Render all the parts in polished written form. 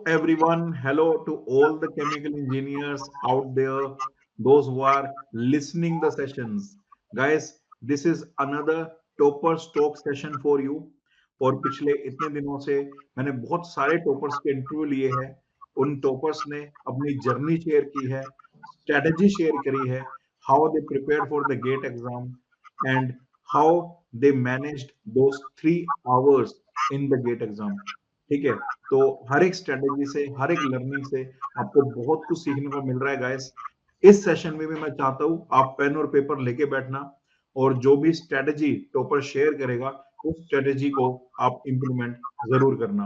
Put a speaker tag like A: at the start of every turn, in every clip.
A: everyone. Hello to all the chemical engineers out there, those who are listening the sessions. Guys, this is another topper talk session for you. और पिछले इतने दिनों से मैंने बहुत सारे टॉपर्स के इंटरव्यू लिए हैं. उन टॉपर्स ने अपनी जर्नी शेयर की है, स्ट्रेटजी शेयर करी है, how they prepare for the GATE exam and how they managed those 3 hours in the GATE exam. ठीक है. तो हर एक स्ट्रेटेजी से, हर एक लर्निंग से आपको बहुत कुछ सीखने को मिल रहा है गाइस. इस सेशन में भी मैं चाहता हूं आप पेन और पेपर लेके बैठना और जो भी स्ट्रेटेजी टॉपर शेयर करेगा उस स्ट्रेटेजी को आप इंप्लीमेंट जरूर करना.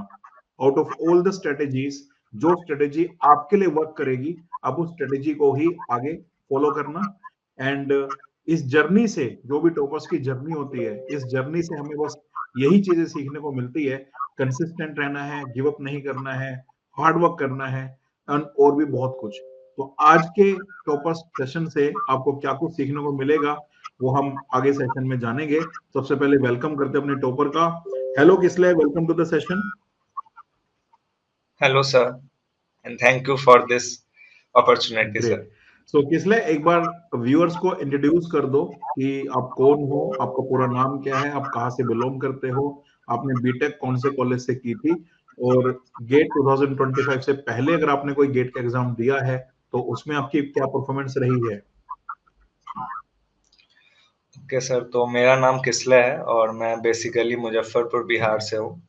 A: Out of all the strategies, जो स्ट्रेटेजी आपके लिए वर्क करेगी आप उस स्ट्रेटेजी को ही आगे फॉलो करना. एंड इस जर्नी से, जो भी टॉपर्स की जर्नी होती है, इस जर्नी से हमें बस यही चीजें सीखने को मिलती है. कंसिस्टेंट रहना है, गिव अप नहीं करना है, हार्ड वर्क करना है और भी बहुत कुछ. तो आज के टॉपर्स सेशन से आपको क्या कुछ सीखने को मिलेगा वो हम आगे सेशन में जानेंगे. सबसे पहले वेलकम करते हैं अपने टॉपर का. Hello Kisle, welcome to the session.
B: Hello, sir, and thank you for this opportunity, sir.
A: Great. So Kisle, एक बार व्यूअर्स को इंट्रोड्यूस कर दो कि आप कौन हो, आपका पूरा नाम क्या है, आप कहाँ से बिलोंग करते हो, आपने बीटेक कौन से कॉलेज से की थी, और गेट 2025 से पहले अगर आपने कोई गेट का एग्जाम दिया है तो उसमें आपकी क्या परफॉर्मेंस रही है.
B: ओके सर, तो मेरा नाम किसले है और मैं बेसिकली मुजफ्फरपुर बिहार से हूँ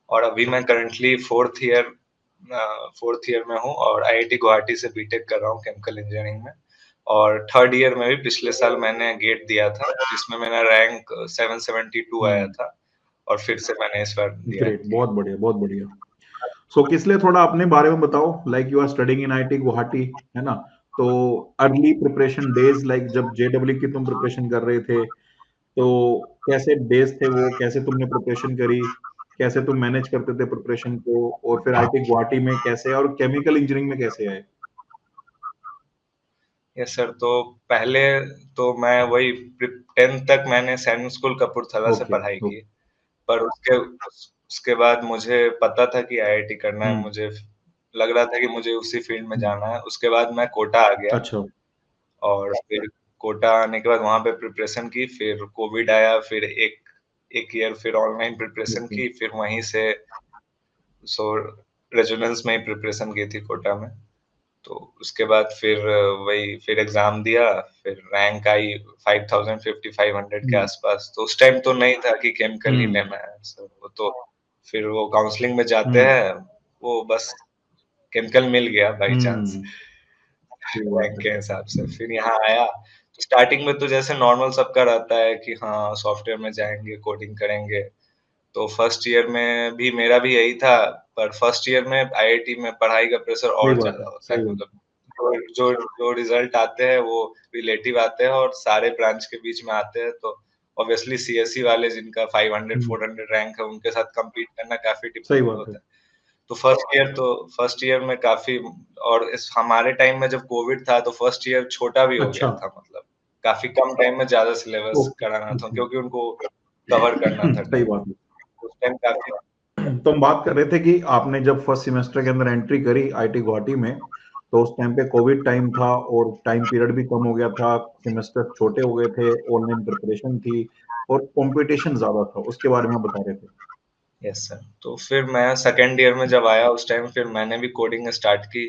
B: और अभी मैं करंटली फोर्थ ईयर में हूँ और आईआईटी गुवाहाटी से बीटेक कर रहा हूँ केमिकल इंजीनियरिंग में. और थर्ड ईयर में भी पिछले साल मैंने गेट दिया था जिसमें मेरा रैंक 772 आया था और फिर से मैंने इस बार दिया.
A: ग्रेट, बहुत बढ़िया, बहुत बढ़िया. सो किसलिए थोड़ा अपने बारे में बताओ. Like you are studying in IIT Guwahati, है ना. तो अर्ली प्रिपरेशन डेज, लाइक जब जेडब्ल्यू की तुम प्रिपरेशन कर रहे थे तो कैसे डेज थे वो, कैसे तुमने प्रिपरेशन करी, कैसे तुम मैनेज करते थे प्रिपरेशन को, और फिर आईआईटी गुवाहाटी में कैसे, और केमिकल इंजीनियरिंग में कैसे आए.
B: यस सर, तो पहले तो मैं वही 10th तक मैंने सैनिक स्कूल कपूरथला से
A: ओके.
B: पढ़ाई की. पर उसके बाद मुझे पता था कि आईआईटी करना है. मुझे लग रहा था कि मुझे उसी फील्ड में जाना है. उसके बाद मैं कोटा आ गया
A: अच्छा.
B: और फिर कोटा आने के बाद वहां पे प्रिपरेशन की. फिर कोविड आया, फिर एक ईयर फिर ऑनलाइन प्रिपरेशन
A: ओके.
B: की. फिर वहीं से रेजोनेंस में ही प्रिपरेशन की थी कोटा में. तो उसके बाद फिर एग्जाम दिया. फिर रैंक आई 5000 500 के आसपास. तो उस टाइम तो नहीं था कि केमिकल ही लेना है सर. वो तो फिर वो काउंसलिंग में जाते हैं, वो बस केमिकल मिल गया बाय चांस
A: सही बात
B: रैंक
A: है.
B: के हिसाब से. फिर यहाँ आया तो स्टार्टिंग में तो जैसे नॉर्मल सबका रहता है कि हाँ सॉफ्टवेयर में जाएंगे, कोडिंग करेंगे. तो फर्स्ट ईयर में भी मेरा भी यही था. पर फर्स्ट ईयर में आईआईटी में पढ़ाई का प्रेशर
A: सही
B: और
A: बात है.
B: ज्यादा होता है.
A: सही बात
B: मतलब जो जो रिजल्ट आते हैं वो रिलेटिव आते हैं और सारे ब्रांच के बीच में आते हैं. तो ऑब्वियसली सीएससी वाले जिनका 500 400 रैंक है उनके साथ compete करना काफी
A: सही
B: डिफिकल्ट
A: बात है.
B: होता है. तो फर्स्ट ईयर में काफी, और इस हमारे टाइम में जब कोविड था तो फर्स्ट ईयर छोटा भी हो
A: अच्छा.
B: गया था. मतलब काफी कम टाइम में ज्यादा सिलेबस
A: ओके.
B: कराना था
A: ओके.
B: क्योंकि उनको कवर करना था
A: सही
B: टाइम.
A: बात है.
B: उस टाइम काफी.
A: तो हम बात कर रहे थे कि आपने जब फर्स्ट सेमेस्टर के अंदर एंट्री करी आईआईटी गुवाहाटी में तो उस टाइम पे कोविड टाइम था और टाइम पीरियड भी कम हो गया था, सेमेस्टर छोटे हो गए थे, ऑनलाइन प्रिपरेशन थी और कंपटीशन ज्यादा था. उसके बारे में आप बता रहे थे.
B: यस सर, तो फिर मैं सेकेंड ईयर में जब आया उस टाइम फिर मैंने भी कोडिंग स्टार्ट की.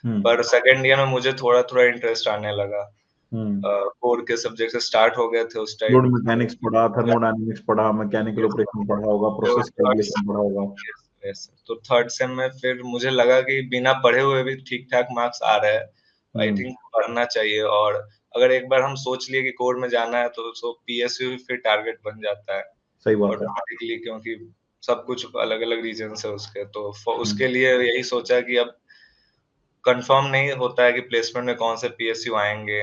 B: पर सेकेंड ईयर में मुझे थोड़ा थोड़ा इंटरेस्ट आने लगा. कोर के सब्जेक्ट स्टार्ट हो गए थे उस टाइम.
A: फ्लूइड मैकेनिक्स पढ़ा, थर्मोडायनेमिक्स पढ़ा, मैकेनिकल ऑपरेशन पढ़ा होगा, प्रोसेस कैलकुलेशन पढ़ा होगा.
B: तो थर्ड सेम में फिर मुझे लगा कि बिना पढ़े हुए भी ठीक ठाक मार्क्स आ रहे हैं. आई थिंक पढ़ना चाहिए. और अगर एक बार हम सोच लिए कि कोर में जाना है तो पीएसयू भी फिर टारगेट बन जाता है
A: सही बात है.
B: ऑटोमेटिकली, क्योंकि सब कुछ अलग अलग रीजन है उसके. तो उसके लिए यही सोचा कि अब कंफर्म नहीं होता है कि प्लेसमेंट में कौन से पीएसयू आएंगे.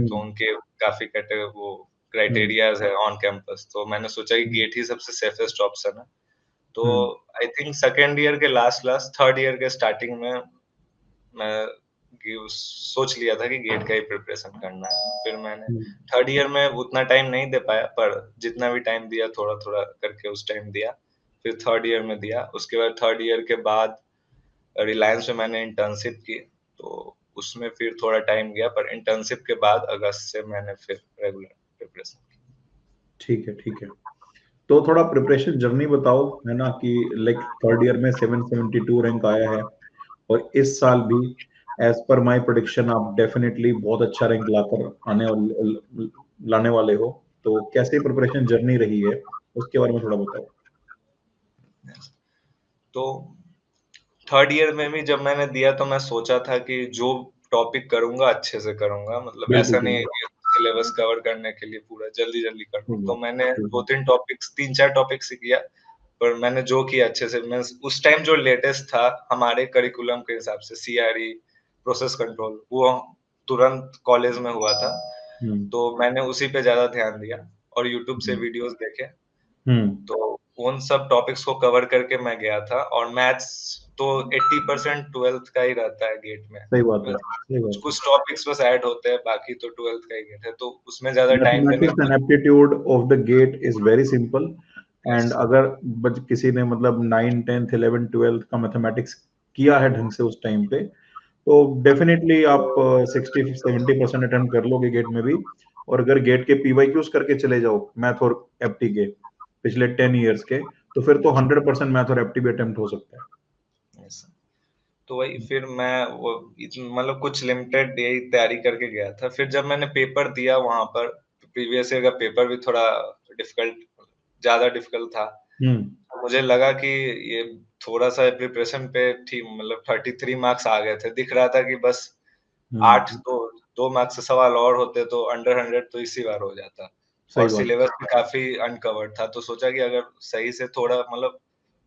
B: तो उनके काफी कटे वो क्राइटेरियाज है ऑन कैंपस. तो मैंने सोचा कि गेट ही सबसे सेफेस्ट ऑप्शन है. तो आई थिंक सेकेंड ईयर के लास्ट थर्ड ईयर के स्टार्टिंग में मैं सोच लिया था कि गेट का ही प्रिपरेशन करना है. फिर मैंने थर्ड ईयर में उतना टाइम नहीं दे पाया, पर जितना भी टाइम दिया थोड़ा थोड़ा करके उस टाइम दिया. फिर थर्ड ईयर में दिया. उसके बाद थर्ड ईयर के बाद रिलायंस में मैंने इंटर्नशिप की, तो उसमें फिर थोड़ा टाइम गया, पर इंटर्नशिप के बाद अगस्त से मैंने फिर रेगुलर प्रिपरेशन की।
A: ठीक है। तो थोड़ा प्रिपरेशन जर्नी बताओ, है ना, कि लाइक थर्ड ईयर में 772 रैंक आया है, और इस साल भी एज पर माय प्रेडिक्शन आप डेफिनेटली बहुत अच्छा रैंक लाकर लाने वाले हो। तो कैसे प्रिपरेशन जर्नी रही है, उसके बारे में थोड़ा बताओ।
B: तो थर्ड ईयर में भी जब मैंने दिया तो मैं सोचा था कि जो टॉपिक करूंगा अच्छे से करूंगा, मतलब
A: बिल्कुल
B: ऐसा नहीं
A: बिल्कुल।
B: सिलेबस कवर करने के लिए पूरा जल्दी जल्दी करूँ।
A: सही
B: तो
A: बात,
B: मैंने
A: सही
B: दो
A: बात।
B: तीन टॉपिक्स, तीन चार टॉपिक्स ही किया, पर मैंने जो किया अच्छे से। मैं उस टाइम जो लेटेस्ट था हमारे करिकुलम के हिसाब से, सीआरई, प्रोसेस कंट्रोल, वो तुरंत कॉलेज में हुआ था,
A: हम्म
B: तो मैंने उसी पे ज्यादा ध्यान दिया और यूट्यूब से
A: हम्म
B: वीडियोस देखे।
A: हम्म,
B: तो उन सब टॉपिक्स को कवर करके मैं गया था। और मैथ्स तो 80% 12th का ही रहता है गेट में।
A: सही बात है,
B: बस
A: सही
B: कुछ
A: बात है।
B: कुछ टॉपिक्स बस ऐड होते हैं, बाकी तो 12th का ही गेट है, तो उसमें ज्यादा टाइम देने
A: मैथमेटिक्स
B: का।
A: And aptitude of the GATE is very simple.
B: Yes.
A: And अगर किसी ने मतलब 9 10th 11 12th का मैथमेटिक्स किया है ढंग से उस टाइम पे, तो डेफिनेटली आप 60-70% अटेम्प्ट कर लोगे गेट में भी। और अगर गेट के पीवाईक्यूज करके चले जाओ मैथ और एप्टी के पिछले 10 years के, तो फिर तो 100% मैथ और एप्टी भी अटेम्प्ट हो सकता है।
B: यस। तो वही फिर मैं वो मतलब कुछ लिमिटेड यही तैयारी करके गया था। फिर जब मैंने पेपर दिया वहां पर, प्रीवियस ईयर का पेपर भी थोड़ा डिफिकल्ट, ज्यादा डिफिकल्ट था।
A: हम्म
B: मुझे लगा कि ये थोड़ा सा प्रिपरेशन पे ठीक, मतलब 33 मार्क्स आ गए थे, दिख रहा था कि बस आठ,
A: हम्म,
B: तो 2 मार्क्स से सवाल और होते तो अंडर 100 तो इसी बार हो जाता।
A: सही
B: और
A: बात,
B: सिलेबस भी काफी अनकवर्ड था, तो सोचा कि अगर सही से थोड़ा, मतलब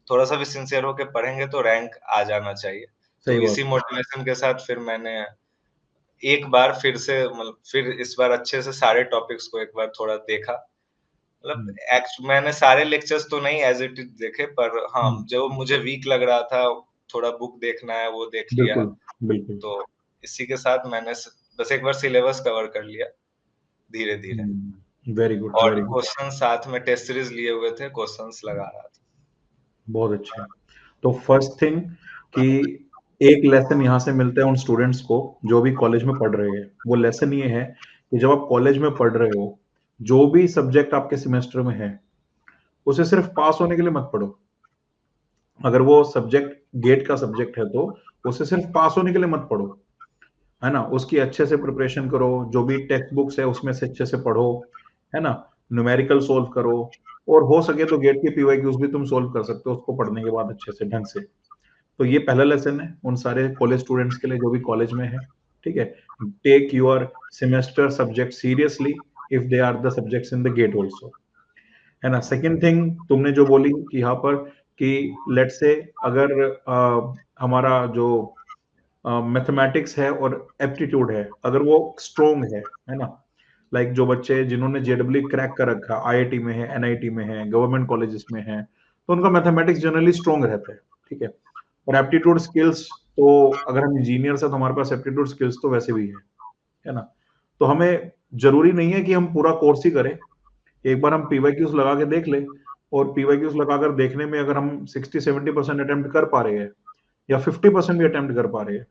B: थोड़ा सा भी सिंसियर होके पढ़ेंगे तो रैंक आ जाना चाहिए। तो
A: सही
B: इसी
A: बात।
B: मोटिवेशन के साथ फिर मैंने एक बार फिर से, मतलब फिर इस बार अच्छे से सारे टॉपिक्स को एक बार थोड़ा देखा। मतलब
A: हम्म
B: मैंने सारे लेक्चर्स तो नहीं एज इट इज देखे, पर हाँ,
A: हम्म,
B: जो मुझे वीक लग रहा था, थोड़ा बुक देखना है वो देख लिया।
A: बिल्कुल बिल्कुल।
B: तो इसी के साथ मैंने बस एक बार सिलेबस कवर कर लिया धीरे धीरे।
A: वेरी गुड,
B: और
A: वेरी गुड।
B: क्वेश्चन साथ में टेस्ट सीरीज लिए हुए थे, क्वेश्चंस लगा रहा था।
A: बहुत अच्छे। तो फर्स्ट थिंग कि एक लेसन यहाँ से मिलता है उन स्टूडेंट्स को जो भी कॉलेज में पढ़ रहे हैं। वो लेसन ये है कि जब आप कॉलेज में पढ़ रहे हो, जो भी सब्जेक्ट आपके सेमेस्टर में है, उसे सिर्फ पास होने के लिए मत पढ़ो। अगर वो सब्जेक्ट गेट का सब्जेक्ट है तो उसे सिर्फ पास होने के लिए मत पढ़ो, है ना। उसकी अच्छे से प्रिपरेशन करो, जो भी टेक्स्ट बुक्स है उसमें से अच्छे से पढ़ो, है ना। न्यूमेरिकल सोल्व करो, और हो सके तो गेट के पीवाईक्यूज भी तुम सोल्व कर सकते हो उसको पढ़ने के बाद अच्छे से ढंग से। तो ये पहला लेसन है उन सारे कॉलेज स्टूडेंट्स के लिए जो भी कॉलेज में है। ठीक है। Take your semester subject seriously if they are the subjects in the GATE also, है ना। सेकेंड थिंग तुमने जो बोली कि यहाँ पर कि लेट से अगर हमारा जो मैथमेटिक्स है और एप्टीट्यूड है अगर वो स्ट्रोंग है ना, लाइक जो बच्चे जिन्होंने जेडब्ल्यू क्रैक कर रखा, आईआईटी में है, एनआईटी में है, गवर्नमेंट कॉलेजेस में है, तो उनका मैथमेटिक्स जनरली स्ट्रोंग रहता है। ठीक है। और एप्टीट्यूड स्किल्स, तो अगर हम इंजीनियर्स है तो हमारे पास एप्टीट्यूड स्किल्स तो वैसे भी है ना। तो हमें जरूरी नहीं है कि हम पूरा कोर्स ही करें। एक बार हम पीवाईक्यूज लगा के देख ले, और पीवाईक्यूज लगाकर देखने में अगर हम 60-70% अटेम्प्ट कर पा रहे हैं, या 50% भी अटेम्प्ट कर पा रहे हैं,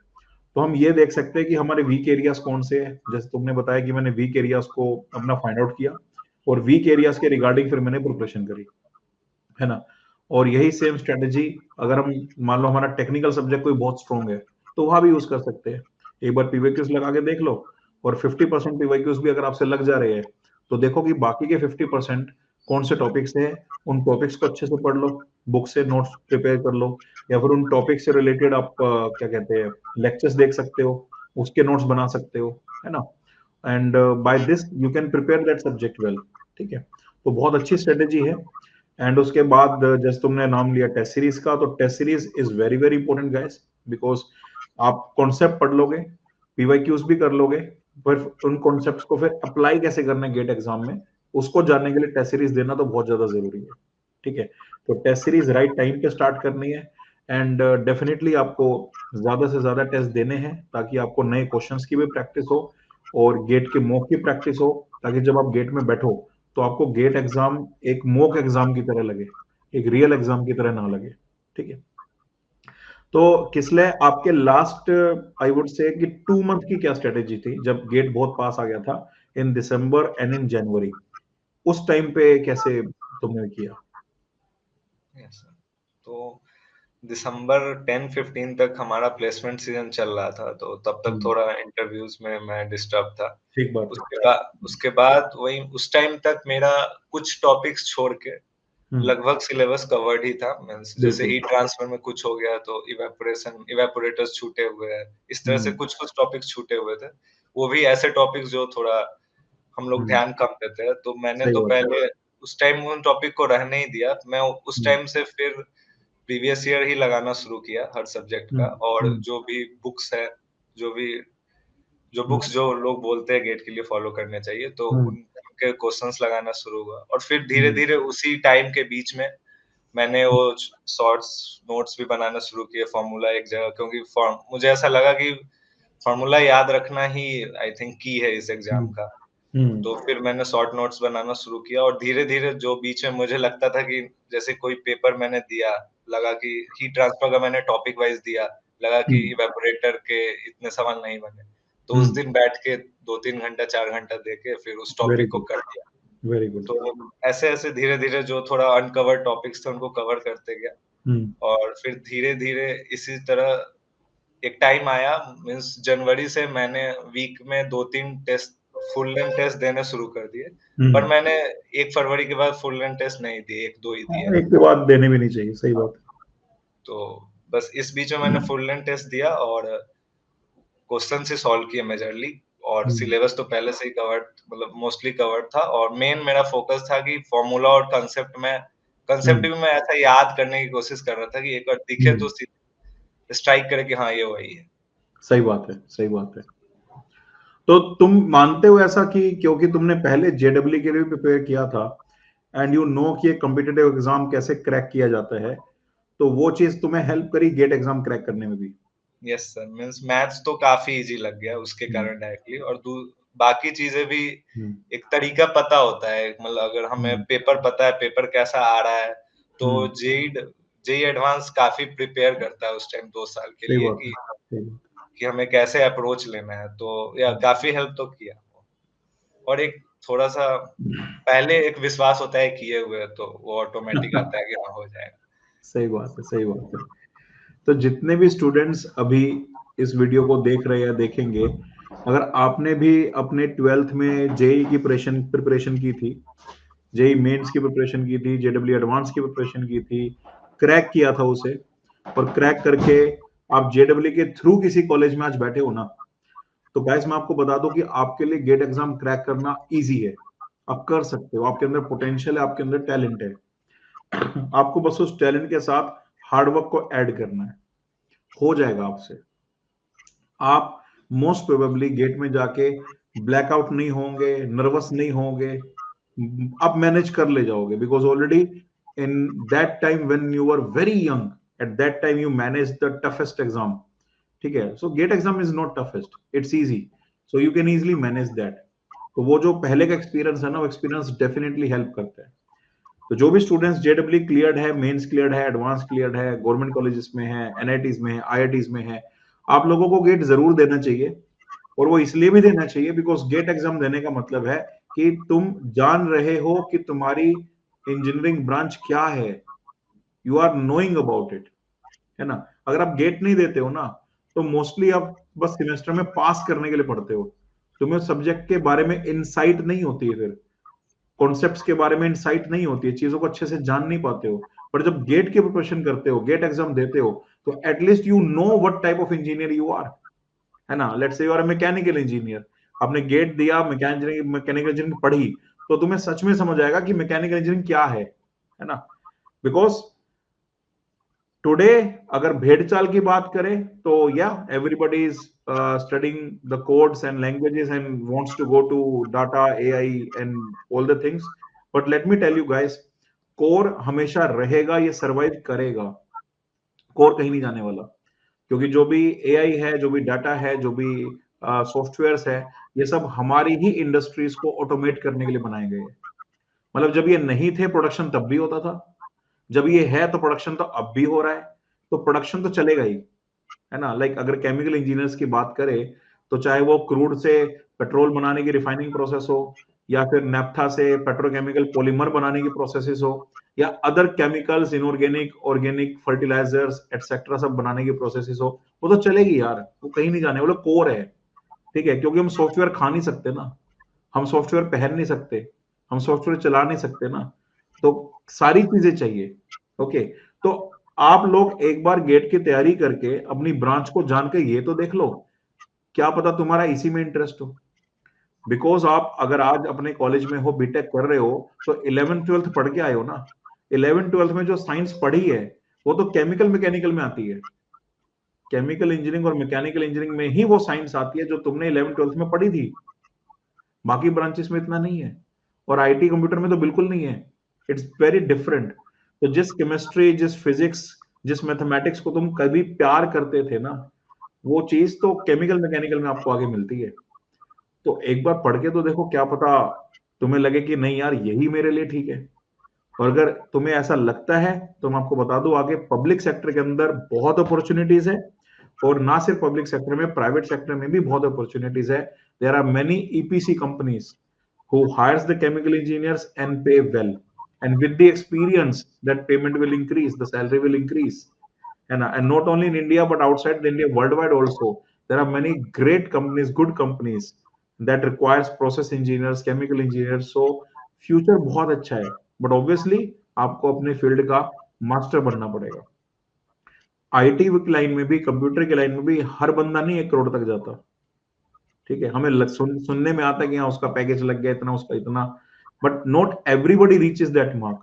A: तो हम ये देख सकते हैं कि हमारे वीक एरियाज कौन से हैं। जैसे तुमने बताया कि मैंने वीक एरियाज को अपना फाइंड आउट किया, और वीक एरियाज के रिगार्डिंग फिर मैंने प्रिपरेशन करी, है ना। और यही सेम स्ट्रेटेजी अगर हम मान लो हमारा टेक्निकल सब्जेक्ट कोई बहुत स्ट्रॉन्ग है, तो वहां भी यूज कर सकते हैं। एक बार पीवाईक्यूज लगा के देख लो, और 50% पीवाईक्यूज भी अगर आपसे लग जा रहे हैं, तो देखो कि बाकी के 50% कौन से टॉपिक्स हैं। उन टॉपिक्स को अच्छे से पढ़ लो, बुक से नोट्स प्रिपेयर कर लो, या फिर उन टॉपिक से रिलेटेड आप क्या कहते हैं लेक्चर्स देख सकते हो, उसके नोट्स बना सकते हो, है ना। And by this you can prepare that subject well. ठीक है। तो बहुत अच्छी स्ट्रेटेजी है। एंड उसके बाद जैसे तुमने नाम लिया टेस्ट सीरीज का, तो test series is very very important guys, because आप कॉन्सेप्ट पढ़ लोगे, पीवाईक्यूज भी कर लोगे, पर उन कॉन्सेप्ट्स को फिर अप्लाई कैसे करना है गेट एग्जाम में, उसको जानने के लिए टेस्ट सीरीज देना तो बहुत ज्यादा जरूरी है। ठीक है। तो टेस्ट सीरीज राइट टाइम पे स्टार्ट करनी है। एंड डेफिनेटली आपको ज्यादा से ज्यादा टेस्ट देने हैं, ताकि आपको नए क्वेश्चंस की भी प्रैक्टिस हो, और गेट के मॉक की प्रैक्टिस हो, ताकि जब आप गेट में बैठो तो आपको गेट एग्जाम एक मॉक एग्जाम की तरह लगे, एक रियल एग्जाम की तरह ना लगे। ठीक है। तो किसले आपके लास्ट आई वुड से कि 2 मंथ की क्या स्ट्रेटेजी थी जब गेट बहुत पास आ गया था इन दिसंबर एंड इन जनवरी, उस टाइम पे कैसे तुमने किया?
B: Yes sir. तो दिसंबर 10-15 तक हमारा प्लेसमेंट सीजन चल रहा था, तो तब तक
A: हम्म,
B: थोड़ा इंटरव्यूज में मैं डिस्टर्ब था।
A: ठीक बात है।
B: उसके बाद वही उस टाइम तक मेरा कुछ टॉपिक्स छोड़ के
A: हम्म,
B: लगभग सिलेबस कवर्ड ही था। मीन्स जैसे
A: बिल्कुल।
B: हीट ट्रांसफर में कुछ हो गया तो इवेपोरेटर्स छूटे हुए हैं, इस तरह से
A: हम्म,
B: कुछ कुछ टॉपिक्स छूटे हुए थे। वो भी ऐसे टॉपिक्स जो थोड़ा हम लोग
A: हम्म,
B: ध्यान कम देते हैं, तो मैंने
A: सही
B: तो
A: बात है।
B: पहले उस टाइम उन टॉपिक को रहने ही दिया। मैं उस
A: हम्म,
B: टाइम से फिर प्रीवियस ईयर ही लगाना शुरू किया हर सब्जेक्ट का,
A: हम्म,
B: और
A: हम्म,
B: जो भी बुक्स है, जो भी जो
A: हम्म,
B: बुक्स जो लोग बोलते हैं गेट के लिए फॉलो करने चाहिए, तो
A: हम्म,
B: उनके क्वेश्चंस लगाना शुरू हुआ। और फिर
A: हम्म,
B: धीरे-धीरे उसी टाइम के बीच में मैंने वो शॉर्ट्स नोट्स भी बनाना शुरू किए, फॉर्मूला एक जगह, क्योंकि फॉर्म मुझे ऐसा लगा कि फॉर्मूला याद रखना ही आई थिंक की है इस एग्जाम
A: हम्म,
B: का।
A: हम्म,
B: तो फिर मैंने शॉर्ट नोट्स बनाना शुरू किया, और धीरे-धीरे जो बीच में मुझे लगता था कि जैसे कोई पेपर मैंने दिया, लगा कि हीट ट्रांसफर का मैंने टॉपिक वाइज़ दिया, लगा कि
A: हम्म,
B: इवेपोरेटर के इतने सवाल नहीं बने। तो उस
A: हम्म,
B: दिन बैठ के 2-3 घंटा, 4 घंटा दे के फिर उस
A: वेरी
B: टॉपिक को
A: गुड,
B: कर दिया।
A: Very good.
B: तो ऐसे-ऐसे धीरे-धीरे जो थोड़ा अनकवर्ड टॉपिक्स थे उनको कवर करते गया,
A: हम्म,
B: और फिर धीरे-धीरे इसी तरह एक टाइम आया, मीन्स जनवरी से मैंने वीक में 2-3 टेस्ट, फुल लेंथ टेस्ट देने शुरू कर दिए। पर
A: हम्म,
B: मैंने 1 फरवरी के बाद फुल लेंथ टेस्ट नहीं दिए, 1-2 ही दिए।
A: हाँ, एक के बाद देने भी नहीं चाहिए, सही बात
B: तो बस इस बीच में मैंने
A: है।
B: फुल लेंथ टेस्ट दिया, और क्वेश्चन से सॉल्व किए मेजरली, और
A: हम्म,
B: सिलेबस तो पहले से ही कवर्ड, मतलब मोस्टली कवर्ड था। और मेन मेरा फोकस था कि फॉर्मूला और कंसेप्ट
A: हम्म,
B: भी मैं ऐसा याद करने की कोशिश कर रहा था कि एक बार दिखे
A: हम्म,
B: तो स्ट्राइक करे कि हाँ, ये वही है।
A: सही बात है, सही बात है। तो तुम मानते हो ऐसा कि क्योंकि तुमने पहले जेडब्ल्यू के लिए भी प्रिपेयर किया था एंड यू नो कि एक कॉम्पिटिटिव एग्जाम कैसे क्रैक किया जाता है, तो वो चीज तुम्हें हेल्प करी गेट एग्जाम क्रैक करने में भी?
B: यस सर, मीन्स मैथ्स तो काफ़ी ईज़ी लग गया उसके
A: हम्म,
B: कारण डायरेक्टली, और दू बाकी चीज़ें भी
A: हम्म,
B: एक तरीका पता होता है, मतलब अगर हमें
A: हम्म,
B: पेपर पता है, पेपर कैसा आ रहा है, तो
A: हम्म,
B: जेईई एडवांस काफ़ी प्रिपेयर करता है उस टाइम 2 साल के
A: सही
B: लिए
A: बात है, सही बात
B: कि हमें कैसे अप्रोच लेना है, तो या
A: है।
B: काफ़ी हेल्प तो किया। और एक थोड़ा-सा
A: हम्म,
B: पहले एक विश्वास होता है किए हुए, तो वो ऑटोमेटिक आता है कि हाँ, हो जाएगा।
A: सही बात है, सही बात है। तो जितने भी स्टूडेंट्स अभी इस वीडियो को देख रहे हैं देखेंगे, अगर आपने भी अपने 12th में जेई की प्रिपरेशन प्रिपरेशन की थी, जेई मेंस की प्रिपरेशन की थी, जेडब्ल्यू एडवांस की प्रिपरेशन की थी, क्रैक किया था उसे, और क्रैक करके आप जेडब्ल्यू के थ्रू किसी कॉलेज में आज बैठे हो ना, तो गाइस मैं आपको बता दूं कि आपके लिए गेट एग्जाम क्रैक करना इजी है। आप कर सकते हो, आपके अंदर पोटेंशियल है, आपके अंदर टैलेंट है। आपको बस उस टैलेंट के साथ हार्डवर्क को ऐड करना है, हो जाएगा आपसे। आप मोस्ट प्रोबेबली गेट में जाके ब्लैकआउट नहीं होंगे, नर्वस नहीं होंगे, आप मैनेज कर ले जाओगे, because already in that time when you are very young, at that time you manage the toughest exam. ठीक है, so GATE exam is not toughest, it's easy, so you can easily manage that. तो वो जो पहले का experience है ना, वो एक्सपीरियंस डेफिनेटली हेल्प करता है। तो जो भी स्टूडेंट्स जेडब्ल्यू क्लियर्ड है, मेंस क्लियर्ड है, एडवांस क्लियर्ड है, गवर्नमेंट कॉलेजेस में है, एनआईटीज में है, आईआईटीज में है, आप लोगों को गेट जरूर देना चाहिए। और वो इसलिए भी देना चाहिए बिकॉज गेट एग्जाम देने का मतलब है कि तुम जान रहे हो कि तुम्हारी इंजीनियरिंग ब्रांच क्या है, you are knowing about it, है ना। अगर आप गेट नहीं देते हो ना, तो मोस्टली आप बस सेमेस्टर में पास करने के लिए पढ़ते हो, तुम्हें सब्जेक्ट के बारे में इंसाइट नहीं होती है, फिर कॉन्सेप्ट्स के बारे में इंसाइट नहीं होती है, चीजों को अच्छे से जान नहीं पाते हो। पर जब गेट की प्रिपरेशन करते हो, गेट एग्जाम देते हो, तो at least you know what type of engineer you are, है ना। Let's say you are mechanical engineer, आपने गेट दिया, मैकेनिकल इंजीनियरिंग पढ़ी, तो तुम्हें सच में समझ आएगा कि मैकेनिकल इंजीनियरिंग क्या है ना। बिकॉज टुडे अगर भेड़ चाल की बात करें तो या everybody is studying the codes and languages and wants to go to data AI and all the things, but let me tell you guys, core हमेशा रहेगा, ये सरवाइव करेगा, कोर कहीं नहीं जाने वाला। क्योंकि जो भी एआई है, जो भी डाटा है, जो भी सॉफ्टवेयर्स है, ये सब हमारी ही इंडस्ट्रीज को ऑटोमेट करने के लिए बनाए गए हैं। मतलब जब ये नहीं थे, प्रोडक्शन तब भी होता था, जब ये है तो प्रोडक्शन तो अब भी हो रहा है। तो प्रोडक्शन तो चलेगा ही, है ना। लाइक अगर केमिकल इंजीनियर्स की बात करें तो चाहे वो क्रूड से पेट्रोल बनाने की रिफाइनिंग प्रोसेस हो, या फिर नेफ्था से पेट्रोकेमिकल पॉलीमर बनाने की प्रोसेसेस हो, या other chemicals inorganic organic fertilizers etcetera सब बनाने की प्रोसेसेस हो, वो तो चलेगी यार, वो कहीं नहीं जाने, वो लोग कोर है। ठीक है, क्योंकि हम सॉफ्टवेयर खा नहीं सकते ना, हम सॉफ्टवेयर पहन नहीं सकते, हम सॉफ्टवेयर चला नहीं सकते ना, तो सारी चीजें चाहिए। ओके, तो आप लोग एक बार गेट की तैयारी करके अपनी ब्रांच को जान के ये तो देख लो, क्या पता तुम्हारा इसी में इंटरेस्ट हो। बिकॉज आप अगर आज अपने कॉलेज में हो, बीटेक कर रहे हो, तो 11th 12th पढ़ के आए हो ना। 11th 12th में जो साइंस पढ़ी है वो तो केमिकल मैकेनिकल में आती है, केमिकल इंजीनियरिंग और मैकेनिकल इंजीनियरिंग में ही वो साइंस आती है जो तुमने 11th 12th में पढ़ी थी। बाकी ब्रांचेस में इतना नहीं है, और आईटी कंप्यूटर में तो बिल्कुल नहीं है, इट्स वेरी डिफरेंट। तो जिस केमिस्ट्री, जिस फिजिक्स, जिस मैथमेटिक्स को तुम कभी प्यार करते थे ना, वो चीज तो केमिकल मैकेनिकल में आपको आगे मिलती है। तो एक बार पढ़ के तो देखो, क्या पता तुम्हें लगे कि नहीं यार यही मेरे लिए ठीक है। और अगर तुम्हें ऐसा लगता है तो मैं आपको बता दूं, आगे पब्लिक सेक्टर के अंदर बहुत अपॉर्चुनिटीज है, और ना सिर्फ पब्लिक सेक्टर में, प्राइवेट सेक्टर में भी बहुत अपॉर्चुनिटीज है। There are many EPC companies who hires the chemical engineers and pay well, and with the experience that payment will increase, the salary will increase. And not only in India but outside India, worldwide also, there are many great companies, good companies that requires process engineers, chemical engineers. So future बहुत अच्छा है, but obviously आपको अपने field का master बनना पड़ेगा। IT line में भी, कंप्यूटर की लाइन में भी हर बंदा नहीं 1 करोड़ तक जाता। ठीक है, हमें सुनने में आता है कि हाँ उसका पैकेज लग गया इतना, उसका इतना, but not everybody reaches that mark.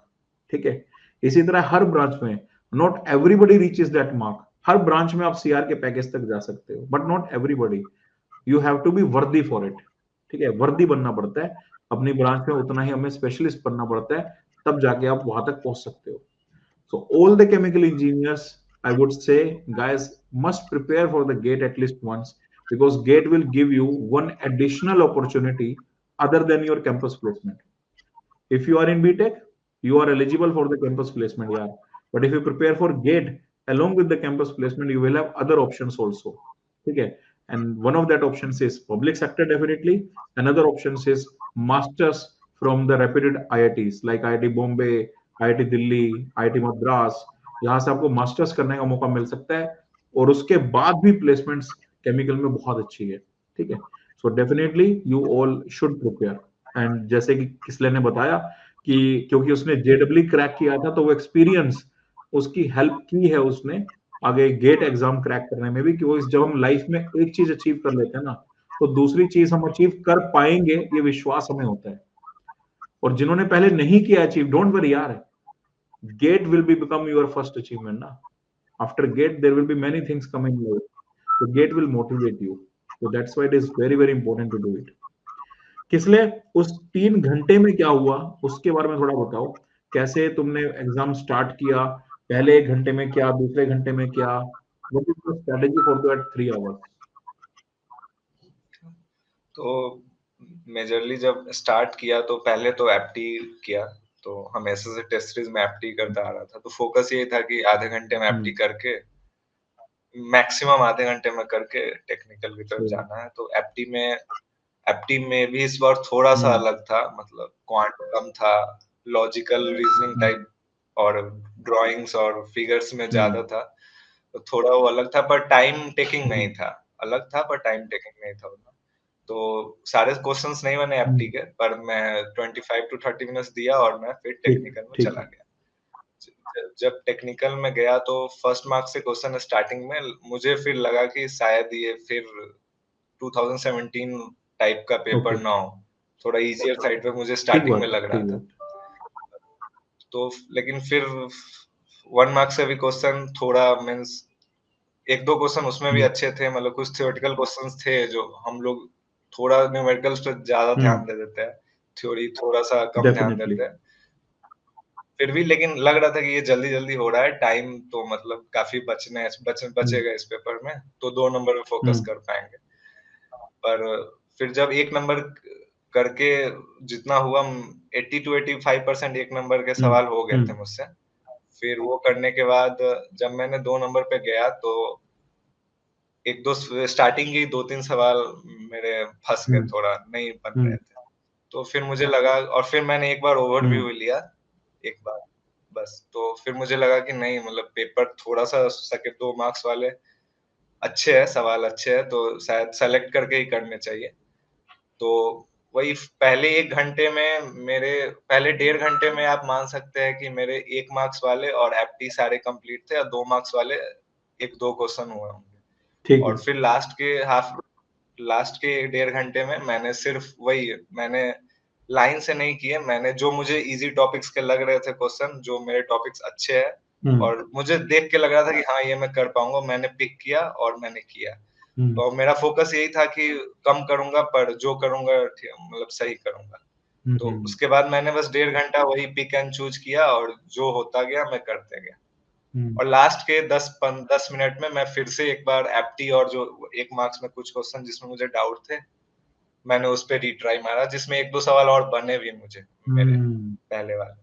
A: ठीक है, इसी तरह हर ब्रांच में not everybody reaches that mark. हर ब्रांच में आप सीआर के पैकेज तक जा सकते हो, but not everybody. You have to be worthy for it. ठीक है, वर्दी बनना पड़ता है, अपनी ब्रांच में उतना ही हमें स्पेशलिस्ट बनना पड़ता है, तब जाके आप वहां तक पहुंच सकते हो। So all the chemical engineers, I would say, guys, must prepare for the gate at least once, because gate will give you one additional opportunity other than your campus placement. If you are in BTech, you are eligible for the campus placement, yeah. But if you prepare for gate along with the campus placement, you will have other options also. Okay. And one of that options is public sector, definitely. Another option is masters from the reputed IITs like IIT Bombay, IIT Delhi, IIT Madras. यहाँ से आपको masters करने का मौका मिल सकता है, और उसके बाद भी प्लेसमेंट्स केमिकल में बहुत अच्छी है। ठीक है, so definitely you all should prepare. And जैसे कि किसले ने बताया कि क्योंकि उसने जेडब्ल्यू क्रैक किया था, तो वो एक्सपीरियंस उसकी हेल्प की है उसने आगे गेट एग्जाम क्रैक करने में भी, कि वो जब हम लाइफ में एक चीज अचीव कर लेते हैं ना, तो दूसरी चीज हम अचीव कर पाएंगे, ये विश्वास हमें होता है। और जिन्होंने पहले नहीं किया अचीव, डोंट वरी यार, GATE will be become your first achievement ना। After GATE there will be many things coming life, तो GATE will motivate you. So that's why it is very very important to do it. किसले, उस 3 घंटे में क्या हुआ उसके बारे में थोड़ा बताओ। कैसे तुमने एग्जाम स्टार्ट किया, पहले 1 घंटे में क्या, दूसरे घंटे में क्या, what is the strategy for that 3 hours?
B: तो मेजरली जब स्टार्ट किया तो पहले तो एप्टी किया, तो हमेशा से टेस्ट सीरीज में एप्टी करता आ रहा था, तो फोकस ये था कि आधे घंटे में एप्टी करके मैक्सिमम आधे घंटे में करके टेक्निकल की तरफ जाना है। तो एप्टी में भी इस बार थोड़ा सा अलग था, मतलब क्वांट कम था, लॉजिकल रीजनिंग टाइप और ड्राइंग्स और फिगर्स में ज्यादा था, तो थोड़ा वो अलग था, पर टाइम टेकिंग नहीं था। अलग था पर टाइम टेकिंग नहीं था उतना। तो सारे क्वेश्चंस नहीं बने एप्टी के, पर मैं 25 to 30 मिनट्स दिया और मैं फिर टेक्निकल में चला गया। जब टेक्निकल में गया तो फर्स्ट मार्क से क्वेश्चन स्टार्टिंग में मुझे फिर लगा कि शायद ये फिर 2017 टाइप का पेपर ना हो, थोड़ा इजियर साइड पे मुझे स्टार्टिंग में लग रहा था। तो लेकिन फिर 1 मार्क से भी क्वेश्चन थोड़ा मीन्स 1-2 क्वेश्चन उसमें भी अच्छे थे, मतलब कुछ थ्योरेटिकल क्वेश्चंस थे जो हम लोग थोड़ा न्यूमेरिकल्स पे ज्यादा ध्यान दे देते हैं, थ्योरी थोड़ा सा कम ध्यान देते हैं। फिर भी लेकिन लग रहा था कि ये जल्दी-जल्दी हो रहा है, टाइम तो मतलब काफी बचेगा इस पेपर में, तो 2 नंबर पे फोकस कर पाएंगे। पर फिर जब 1 नंबर करके जितना हुआ 80 to 85% 1 नंबर के सवाल हो गए थे मुझसे। फिर वो करने के बाद जब मैंने 2 नंबर पे गया तो एक दो स्टार्टिंग के 2-3 सवाल मेरे फँस गए, थोड़ा नहीं बन रहे थे। तो फिर मुझे लगा और फिर मैंने एक बार ओवरव्यू लिया, एक बार बस। तो फिर मुझे लगा कि नहीं मतलब पेपर थोड़ा-सा सेकंड 2 मार्क्स वाले अच्छे हैं, सवाल अच्छे हैं, तो शायद सेलेक्ट करके ही करने चाहिए। तो वही पहले 1 घंटे में मेरे पहले 1.5 घंटे में आप मान सकते हैं कि मेरे 1 मार्क्स वाले और एप्टी सारे कंप्लीट थे और 2 मार्क्स वाले 1-2 क्वेश्चन हुए होंगे।
A: ठीक
B: और
A: है।
B: फिर लास्ट के 1.5 घंटे में मैंने सिर्फ वही मैंने लाइन से नहीं किए, मैंने जो मुझे ईज़ी टॉपिक्स के लग रहे थे क्वेश्चन, जो मेरे टॉपिक्स अच्छे हैं और मुझे देख के लग रहा था कि हाँ, ये मैं कर पाऊँगा, मैंने पिक किया और मैंने किया। तो मेरा फ़ोकस यही था कि कम करूँगा पर जो करूँगा मतलब सही करूँगा। तो उसके बाद मैंने बस 1.5 घंटा वही पिक एंड चूज़ किया और जो होता गया मैं करते गया। और लास्ट के 10 मिनट में मैं फिर से एक बार एप्टी और जो 1 मार्क्स में कुछ क्वेश्चन जिसमें मुझे डाउट थे, मैंने उस पे रीट्राई मारा जिसमें 1-2 सवाल और बने भी मुझे मेरे पहले वाले।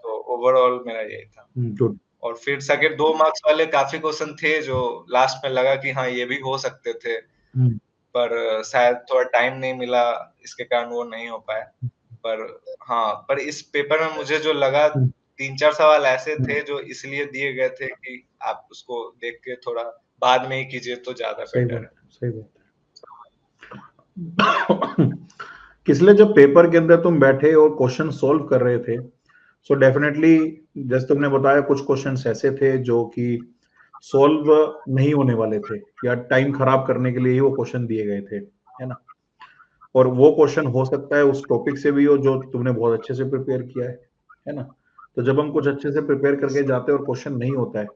B: तो ओवरऑल मेरा यही था।
A: गुड।
B: और फिर सेकंड 2 मार्क्स वाले काफ़ी क्वेश्चन थे जो लास्ट में लगा कि हाँ, ये भी हो सकते थे, पर शायद थोड़ा टाइम नहीं मिला, इसके कारण वो नहीं हो पाया। पर हाँ, पर इस पेपर में मुझे जो लगा 3-4 सवाल ऐसे थे जो इसलिए दिए गए थे कि आप उसको देख के थोड़ा बाद में ही कीजिए तो ज़्यादा
A: सही
B: बेटर
A: बात
B: है।
A: है, सही बात है। इसलिए जब पेपर के अंदर तुम बैठे और क्वेश्चन सॉल्व कर रहे थे, सो डेफिनेटली जैसे तुमने बताया कुछ क्वेश्चंस ऐसे थे जो कि सॉल्व नहीं होने वाले थे या टाइम खराब करने के लिए ही वो क्वेश्चन दिए गए थे, है ना। और वो क्वेश्चन हो सकता है उस टॉपिक से भी हो जो तुमने बहुत अच्छे से प्रिपेयर किया है ना। तो जब हम कुछ अच्छे से प्रिपेयर करके जाते हैं और क्वेश्चन नहीं होता है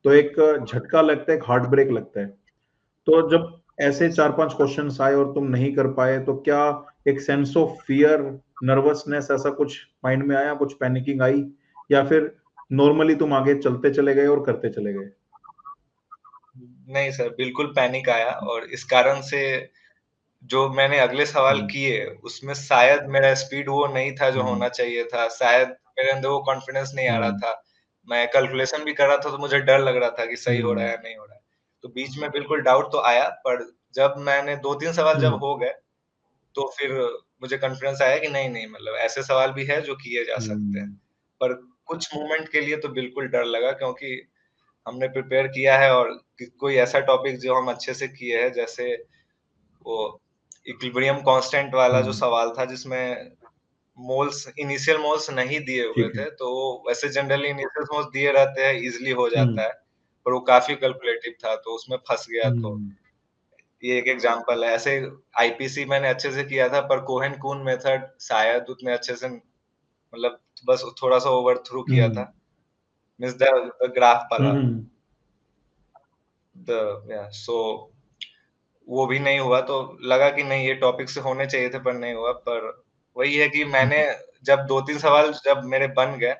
A: तो एक झटका लगता है, एक हार्ट ब्रेक लगता है। तो जब ऐसे 4-5 क्वेश्चंस आए और तुम नहीं कर पाए तो क्या एक सेंस ऑफ फियर, नर्वसनेस ऐसा कुछ माइंड में आया, कुछ पैनिकिंग आई, या फिर नॉर्मली तुम आगे चलते चले गए और करते चले गए?
B: नहीं सर, बिल्कुल पैनिक आया और इस कारण से जो मैंने अगले सवाल
A: हम्म,
B: किए, उसमें शायद मेरा स्पीड वो नहीं था जो
A: हम्म,
B: होना चाहिए था, शायद मेरे अंदर वो कॉन्फिडेंस नहीं आ रहा
A: हम्म,
B: था। मैं कैलकुलेशन भी कर रहा था तो मुझे डर लग रहा था कि सही हो रहा है
A: हम्म,
B: या नहीं हो रहा है। तो बीच में बिल्कुल डाउट तो आया, पर जब मैंने 2-3 सवाल जब
A: हम्म,
B: हो गए, तो फिर मुझे कॉन्फिडेंस आया कि नहीं मतलब ऐसे सवाल भी हैं जो किए जा सकते हैं।
A: हम्म,
B: पर कुछ मोमेंट के लिए तो बिल्कुल डर लगा क्योंकि हमने प्रिपेयर किया है और कोई ऐसा टॉपिक जो हम अच्छे से किए हैं, जैसे वो इक्विलिब्रियम कांस्टेंट वाला जो
A: हम्म,
B: सवाल था जिसमें मोल्स इनिशियल मोल्स नहीं दिए हुए
A: ठीक है।
B: थे, तो वो वैसे जनरली इनिशियल मोल्स दिए रहते हैं, इज़िली हो
A: हम्म,
B: जाता है, पर वो काफ़ी कैलकुलेटिव था, तो उसमें फँस गया। तो
A: हम्म,
B: ये एक एग्ज़ाम्पल है। ऐसे आईपीसी मैंने अच्छे से किया था, पर कोहेन-कून मेथड शायद उतने अच्छे से मतलब बस थोड़ा-सा ओवरथ्रू किया
A: हम्म,
B: था। मीन्स द ग्राफ वाला,
A: हम्म,
B: सो वो भी नहीं हुआ, तो लगा कि नहीं ये टॉपिक से होने चाहिए थे पर नहीं हुआ। पर वही है कि मैंने जब 2-3 सवाल जब मेरे बन गए,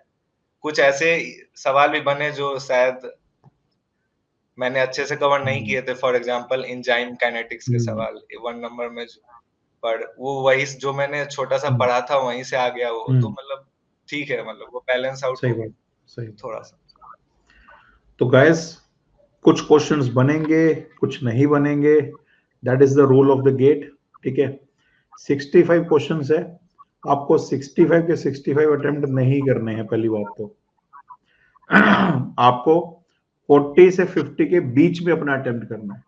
B: कुछ ऐसे सवाल भी बने जो शायद मैंने अच्छे से कवर नहीं
A: हम्म,
B: किए थे। फॉर एग्ज़ाम्पल एंजाइम काइनेटिक्स के
A: हम्म,
B: सवाल 1 नंबर में पर वो वही जो मैंने छोटा-सा
A: हम्म,
B: पढ़ा था वहीं से आ गया वो, तो
A: हम्म,
B: मतलब ठीक है, मतलब वो बैलेंस आउट
A: सही
B: हो गई
A: बात, सही।
B: थोड़ा-सा।
A: तो गाइस, कुछ क्वेश्चंस बनेंगे, कुछ नहीं बनेंगे, that is the rule of the GATE. ठीक है, 65 क्वेश्चंस है, आपको 65 के 65 अटेम्प्ट नहीं करने हैं पहली बात तो। आपको 40 से 50 के बीच में अपना अटेम्प्ट करना है।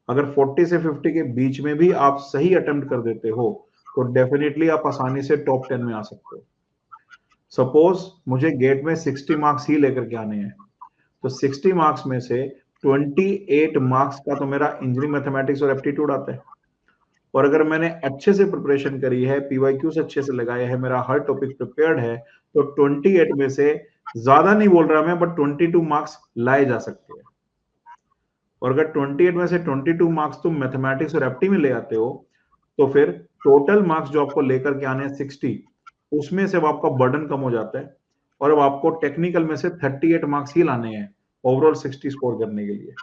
A: अगर 40 से 50 के बीच में भी आप सही अटेम्प्ट कर देते हो तो डेफिनेटली आप आसानी से टॉप 10 में आ सकते हो। सपोज मुझे गेट में 60 मार्क्स ही लेकर के आने हैं, तो 60 मार्क्स में से 28 मार्क्स का तो मेरा इंजीनियरिंग मैथमेटिक्स और एप्टीट्यूड आता है। और अगर मैंने अच्छे से प्रिपरेशन करी है, पीवाईक्यूज अच्छे से लगाया है, मेरा हर टॉपिक प्रिपेयर्ड है, तो 28 में से ज्यादा नहीं बोल रहा मैं, बट 22 मार्क्स लाए जा सकते हैं। और अगर 28 में से 22 मार्क्स तुम मैथमेटिक्स और एप्टी में ले आते हो तो फिर टोटल मार्क्स जो आपको लेकर के आने हैं 60, उसमें से अब आपका बर्डन कम हो जाता है और अब आपको टेक्निकल में से 38 मार्क्स ही लाने हैं ओवरऑल 60 स्कोर करने के लिए।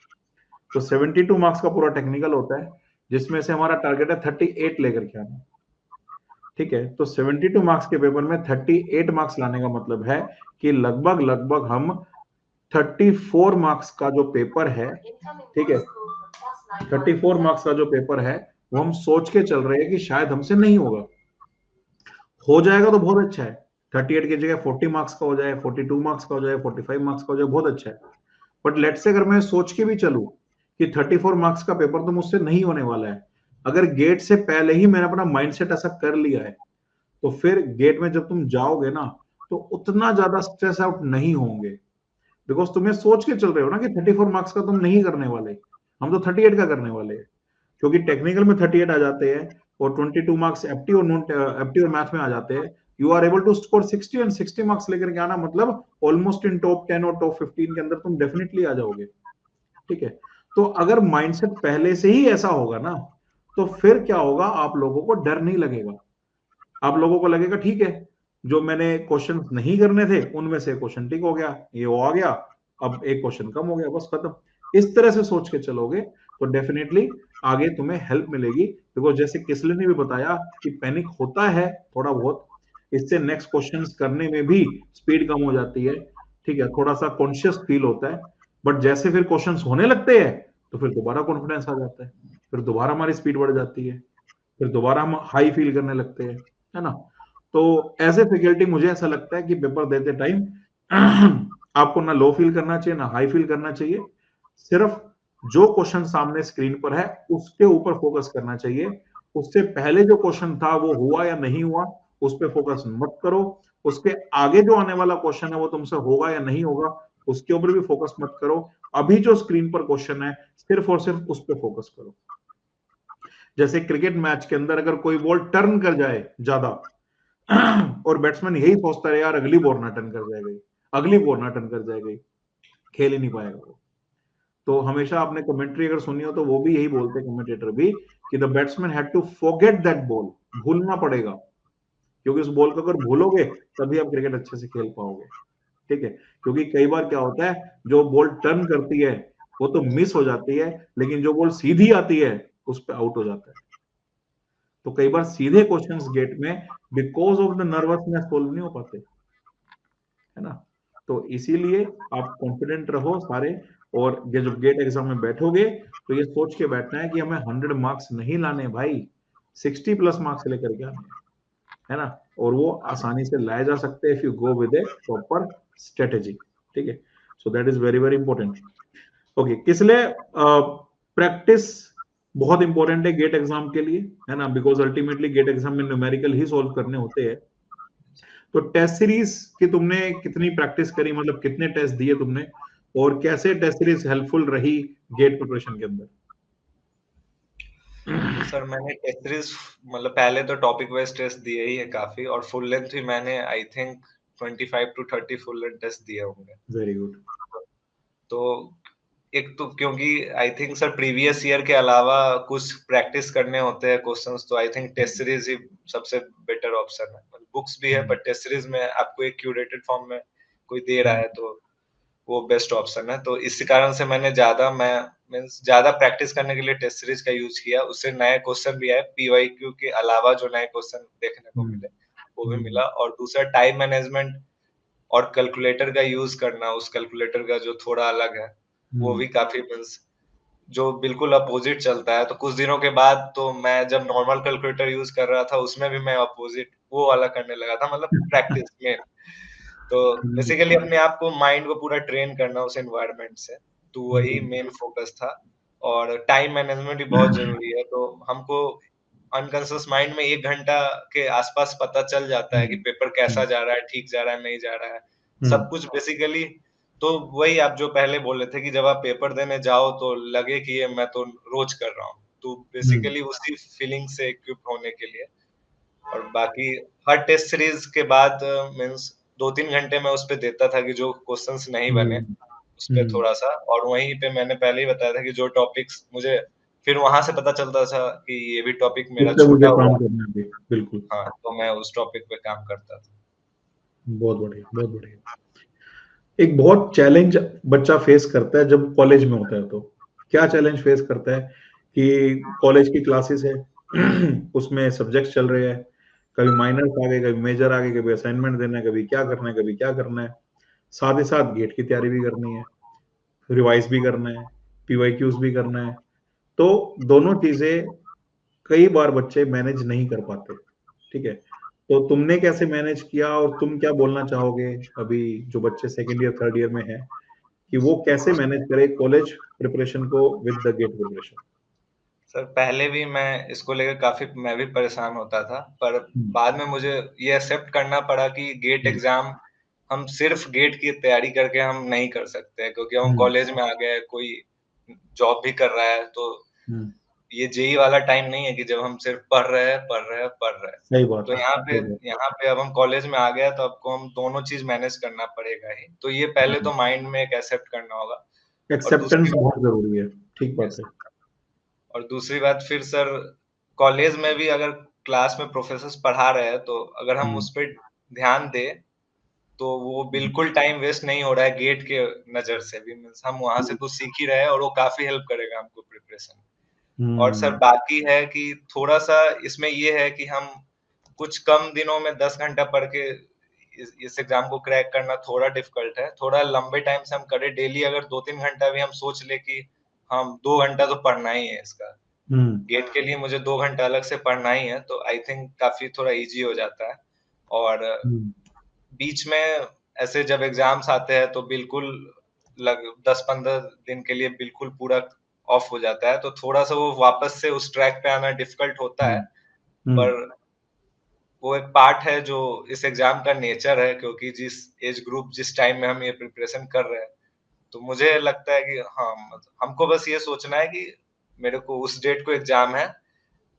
A: तो 72 मार्क्स का पूरा टेक्निकल होता है जिसमें से हमारा टारगेट है 38 लेकर के आना। ठीक है, तो 72 मार्क्स के पेपर में 38 मार्क्स लाने का मतलब है कि लगभग हम 34 मार्क्स का जो पेपर है, ठीक है, 34 मार्क्स का जो पेपर है वो हम सोच के चल रहे हैं कि शायद हमसे नहीं होगा। हो जाएगा तो बहुत अच्छा है, 38 की जगह 40 मार्क्स का हो जाए, 42 मार्क्स का हो जाए, 45 मार्क्स का हो जाए, बहुत अच्छा है। बट लेट से अगर मैं सोच के भी चलूं कि 34 मार्क्स का पेपर तो मुझसे नहीं होने वाला है, अगर गेट से पहले ही मैंने अपना माइंडसेट ऐसा कर लिया है, तो फिर गेट में जब तुम जाओगे ना तो उतना ज्यादा स्ट्रेस आउट नहीं होंगे, बिकॉज तुम्हें सोच के चल रहे हो ना कि 34 मार्क्स का तुम नहीं करने वाले, हम तो 38 का करने वाले हैं, क्योंकि टेक्निकल में 38 आ जाते हैं और 22 मार्क्स एप्टी और नॉन एप्टी और मैथ में आ जाते हैं, you are able to score 60 and 60 marks लेकर के आना मतलब ऑलमोस्ट इन टॉप 10 और टॉप 15 के अंदर तुम डेफिनेटली आ जाओगे। ठीक है, तो अगर माइंडसेट पहले से ही ऐसा होगा ना, तो फिर क्या होगा, आप लोगों को डर नहीं लगेगा, आप लोगों को लगेगा ठीक है, जो मैंने क्वेश्चन नहीं करने थे उनमें से क्वेश्चन ठीक हो गया, ये वो आ गया, अब एक क्वेश्चन कम हो गया, बस खत्म। इस तरह से सोच के चलोगे तो डेफिनेटली आगे तुम्हें हेल्प मिलेगी, बिकॉज जैसे किसले ने भी बताया कि पैनिक होता है थोड़ा बहुत, इससे नेक्स्ट क्वेश्चंस करने में भी स्पीड कम हो जाती है, ठीक है, थोड़ा सा कॉन्शियस फील होता है, बट जैसे फिर क्वेश्चंस होने लगते हैं तो फिर दोबारा कॉन्फिडेंस आ जाता है, फिर दोबारा हमारी स्पीड बढ़ जाती है, फिर दोबारा हम हाई फील करने लगते हैं, है ना। तो एज ए फैकल्टी मुझे ऐसा लगता है कि पेपर देते टाइम आपको ना लो फील करना चाहिए ना हाई फील करना चाहिए, सिर्फ जो क्वेश्चन सामने स्क्रीन पर है उसके ऊपर फोकस करना चाहिए, उससे पहले जो क्वेश्चन था वो हुआ या नहीं हुआ उस पर फोकस मत करो, उसके आगे जो आने वाला क्वेश्चन है वो तुमसे होगा या नहीं होगा उसके ऊपर भी फोकस मत करो, अभी जो स्क्रीन पर क्वेश्चन है सिर्फ और सिर्फ उस पर फोकस करो। जैसे क्रिकेट मैच के अंदर अगर कोई बॉल टर्न कर जाए ज्यादा और बैट्समैन यही सोचता है यार अगली बॉल ना टर्न कर जाएगी, अगली बॉल ना टर्न कर जाएगी, खेल ही नहीं पाएगा वो। तो हमेशा आपने कमेंट्री अगर सुनी हो तो वो भी यही बोलते हैं कमेंटेटर भी कि the batsman had to forget that ball, भूलना पड़ेगा, क्योंकि उस बॉल को अगर भूलोगे तभी आप क्रिकेट अच्छे से खेल पाओगे। ठीक है, क्योंकि कई बार क्या होता है जो बॉल टर्न करती है वो तो मिस हो जाती है, लेकिन जो बॉल सीधी आती है उस पर आउट हो जाता है। तो कई बार सीधे क्वेश्चंस गेट में because of the nervousness solve नहीं हो पाते, है ना। तो इसीलिए आप कॉन्फिडेंट रहो सारे, और ये जब गेट एग्जाम में बैठोगे तो ये सोच के बैठना है कि हमें 100 मार्क्स नहीं लाने भाई, 60 प्लस मार्क्स लेकर के आने, है ना, और वो आसानी से लाए जा सकते हैं if you go with A proper strategy. ठीक है, so that is very very important. Okay, किसलिए प्रैक्टिस बहुत इंपॉर्टेंट है गेट एग्जाम के लिए, है ना, बिकॉज अल्टीमेटली गेट एग्जाम में न्यूमेरिकल ही सॉल्व करने होते हैं। तो टेस्ट सीरीज की तुमने कितनी प्रैक्टिस करी, मतलब कितने टेस्ट दिए तुमने, और कैसे टेस्ट सीरीज हेल्पफुल रही गेट प्रिपरेशन के अंदर?
B: सर मैंने टेस्ट सीरीज मतलब पहले तो टॉपिक वाइज टेस्ट दिए ही है काफी, और फुल लेंथ भी मैंने I think 25 to 30 full length test दिए होंगे।
A: Very good.
B: तो एक तो क्योंकि I think sir previous year के अलावा कुछ प्रैक्टिस करने होते हैं क्वेश्चंस, तो आई थिंक टेस्ट सीरीज ही सबसे बेटर ऑप्शन है। बुक्स भी है पर टेस्ट सीरीज में आपको एक क्यूरेटेड फॉर्म में कोई दे रहा है तो वो बेस्ट ऑप्शन है। तो इसी कारण से मैंने ज्यादा प्रैक्टिस करने के लिए टेस्ट सीरीज का यूज किया, उससे नए क्वेश्चन भी आए, पीवाईक्यू के अलावा जो नए क्वेश्चन देखने को मिले वो भी मिला। और दूसरा टाइम मैनेजमेंट और कैलकुलेटर का यूज करना, उस कैलकुलेटर का जो थोड़ा अलग है वो भी काफी मींस जो बिल्कुल अपोजिट चलता है। तो कुछ दिनों के बाद तो मैं जब नॉर्मल कैलकुलेटर यूज कर रहा था उसमें भी मैं अपोजिट वो वाला करने लगा था, मतलब प्रैक्टिस में। तो बेसिकली अपने आप को माइंड को पूरा ट्रेन करना उस एनवायरनमेंट से, तो वही मेन फोकस था। और टाइम मैनेजमेंट भी बहुत जरूरी है, तो हमको अनकॉन्शियस माइंड में 1 घंटा के आसपास पता चल जाता है कि पेपर कैसा जा रहा है, ठीक जा रहा है, नहीं जा रहा है, सब कुछ बेसिकली। तो वही आप जो पहले बोले थे कि जब आप पेपर देने जाओ तो लगे कि ये मैं तो रोज कर रहा हूँ, तो बेसिकली उसी फीलिंग से इक्विप होने के लिए। और बाकी हर टेस्ट सीरीज के बाद मींस 2-3 घंटे मैं उस पे देता था कि जो क्वेश्चंस नहीं बने उस पे थोड़ा सा, और वहीं पे मैंने पहले ही बताया था कि जो टॉपिक्स मुझे फिर वहां से पता चलता था कि ये भी टॉपिक मेरा
A: इससे मुझे
B: छूटा
A: काम
B: हुआ,
A: करना है, बिल्कुल।
B: हाँ, तो मैं उस टॉपिक पे काम करता था।
A: बहुत बढ़िया, बहुत बढ़िया। एक बहुत चैलेंज बच्चा फेस करता है जब कॉलेज में होता है, तो क्या चैलेंज फेस करता है कि कॉलेज की क्लासेस है उसमें सब्जेक्ट चल रहे हैं, कभी माइनर्स आ गए, कभी मेजर आ गए, कभी असाइनमेंट देना है, कभी क्या करना है, कभी क्या करना है। साथ ही साथ गेट की तैयारी भी करनी है, रिवाइज भी करना है, पीवाईक्यूज भी करना है। तो दोनों चीजें कई बार बच्चे मैनेज नहीं कर पाते। ठीक है, तो तुमने कैसे मैनेज किया और तुम क्या बोलना चाहोगे अभी जो बच्चे सेकेंड ईयर थर्ड ईयर में है, कि वो कैसे मैनेज करे कॉलेज प्रिपरेशन को with the GATE preparation?
B: Sir पहले भी मैं इसको लेकर काफ़ी मैं भी परेशान होता था, पर
A: हम्म,
B: बाद में मुझे ये एक्सेप्ट करना पड़ा कि गेट
A: हम्म,
B: एग्ज़ाम हम सिर्फ़ गेट की तैयारी करके हम नहीं कर सकते, क्योंकि हम
A: हम्म,
B: कॉलेज में आ गए, कोई जॉब भी कर रहा है, तो
A: हम्म,
B: ये जेईई वाला टाइम नहीं है कि जब हम सिर्फ़ पढ़ रहे हैं, पढ़ रहे हैं, पढ़ रहे हैं।
A: सही बात
B: तो
A: है, सही बात
B: यहाँ पे अब हम कॉलेज में आ गए, तो आपको हम दोनों चीज़ मैनेज करना पड़ेगा ही। तो ये पहले
A: है।
B: तो माइंड में एक एक्सेप्ट करना होगा। और
A: एक्सेप्टेंस
B: दूसरी
A: बहुत
B: बात,
A: जरूरी है। ठीक बात
B: यस,
A: है।
B: और दूसरी बात फिर सर, कॉलेज में भी अगर क्लास में प्रोफेसर्स पढ़ा रहे हैं, तो अगर हम
A: हम्म,
B: उस पे ध्यान दें, तो वो बिल्कुल टाइम वेस्ट नहीं हो रहा है गेट के नज़र से भी। मीन्स हम वहाँ से कुछ सीख ही रहे हैं और वो काफ़ी हेल्प करेगा हमको प्रिपरेशन में। और सर
A: हम्म,
B: बाकी है कि थोड़ा-सा इसमें ये है कि हम कुछ कम दिनों में 10 घंटा पढ़ के इस एग्ज़ाम को क्रैक करना थोड़ा डिफ़िकल्ट है। थोड़ा लंबे टाइम से हम करें, डेली अगर 2-3 घंटा भी हम सोच लें कि हम 2 घंटा तो पढ़ना ही है इसका।
A: हम्म,
B: गेट के लिए मुझे 2 घंटा अलग से पढ़ना ही है, तो आई थिंक काफ़ी थोड़ा ईज़ी हो जाता है। और
A: हम्म,
B: बीच में ऐसे जब एग्ज़ाम्स आते हैं, तो बिल्कुल लग 10-15 दिन के लिए बिल्कुल पूरा ऑफ हो जाता है, तो थोड़ा-सा वो वापस से उस ट्रैक पे आना डिफ़िकल्ट होता है।
A: हम्म, हम्म,
B: पर वो एक पार्ट है जो इस एग्ज़ाम का नेचर है, क्योंकि जिस एज ग्रुप जिस टाइम में हम ये प्रिपरेशन कर रहे हैं, तो मुझे लगता है कि हाँ, हमको बस ये सोचना है कि मेरे को उस डेट को एग्ज़ाम है,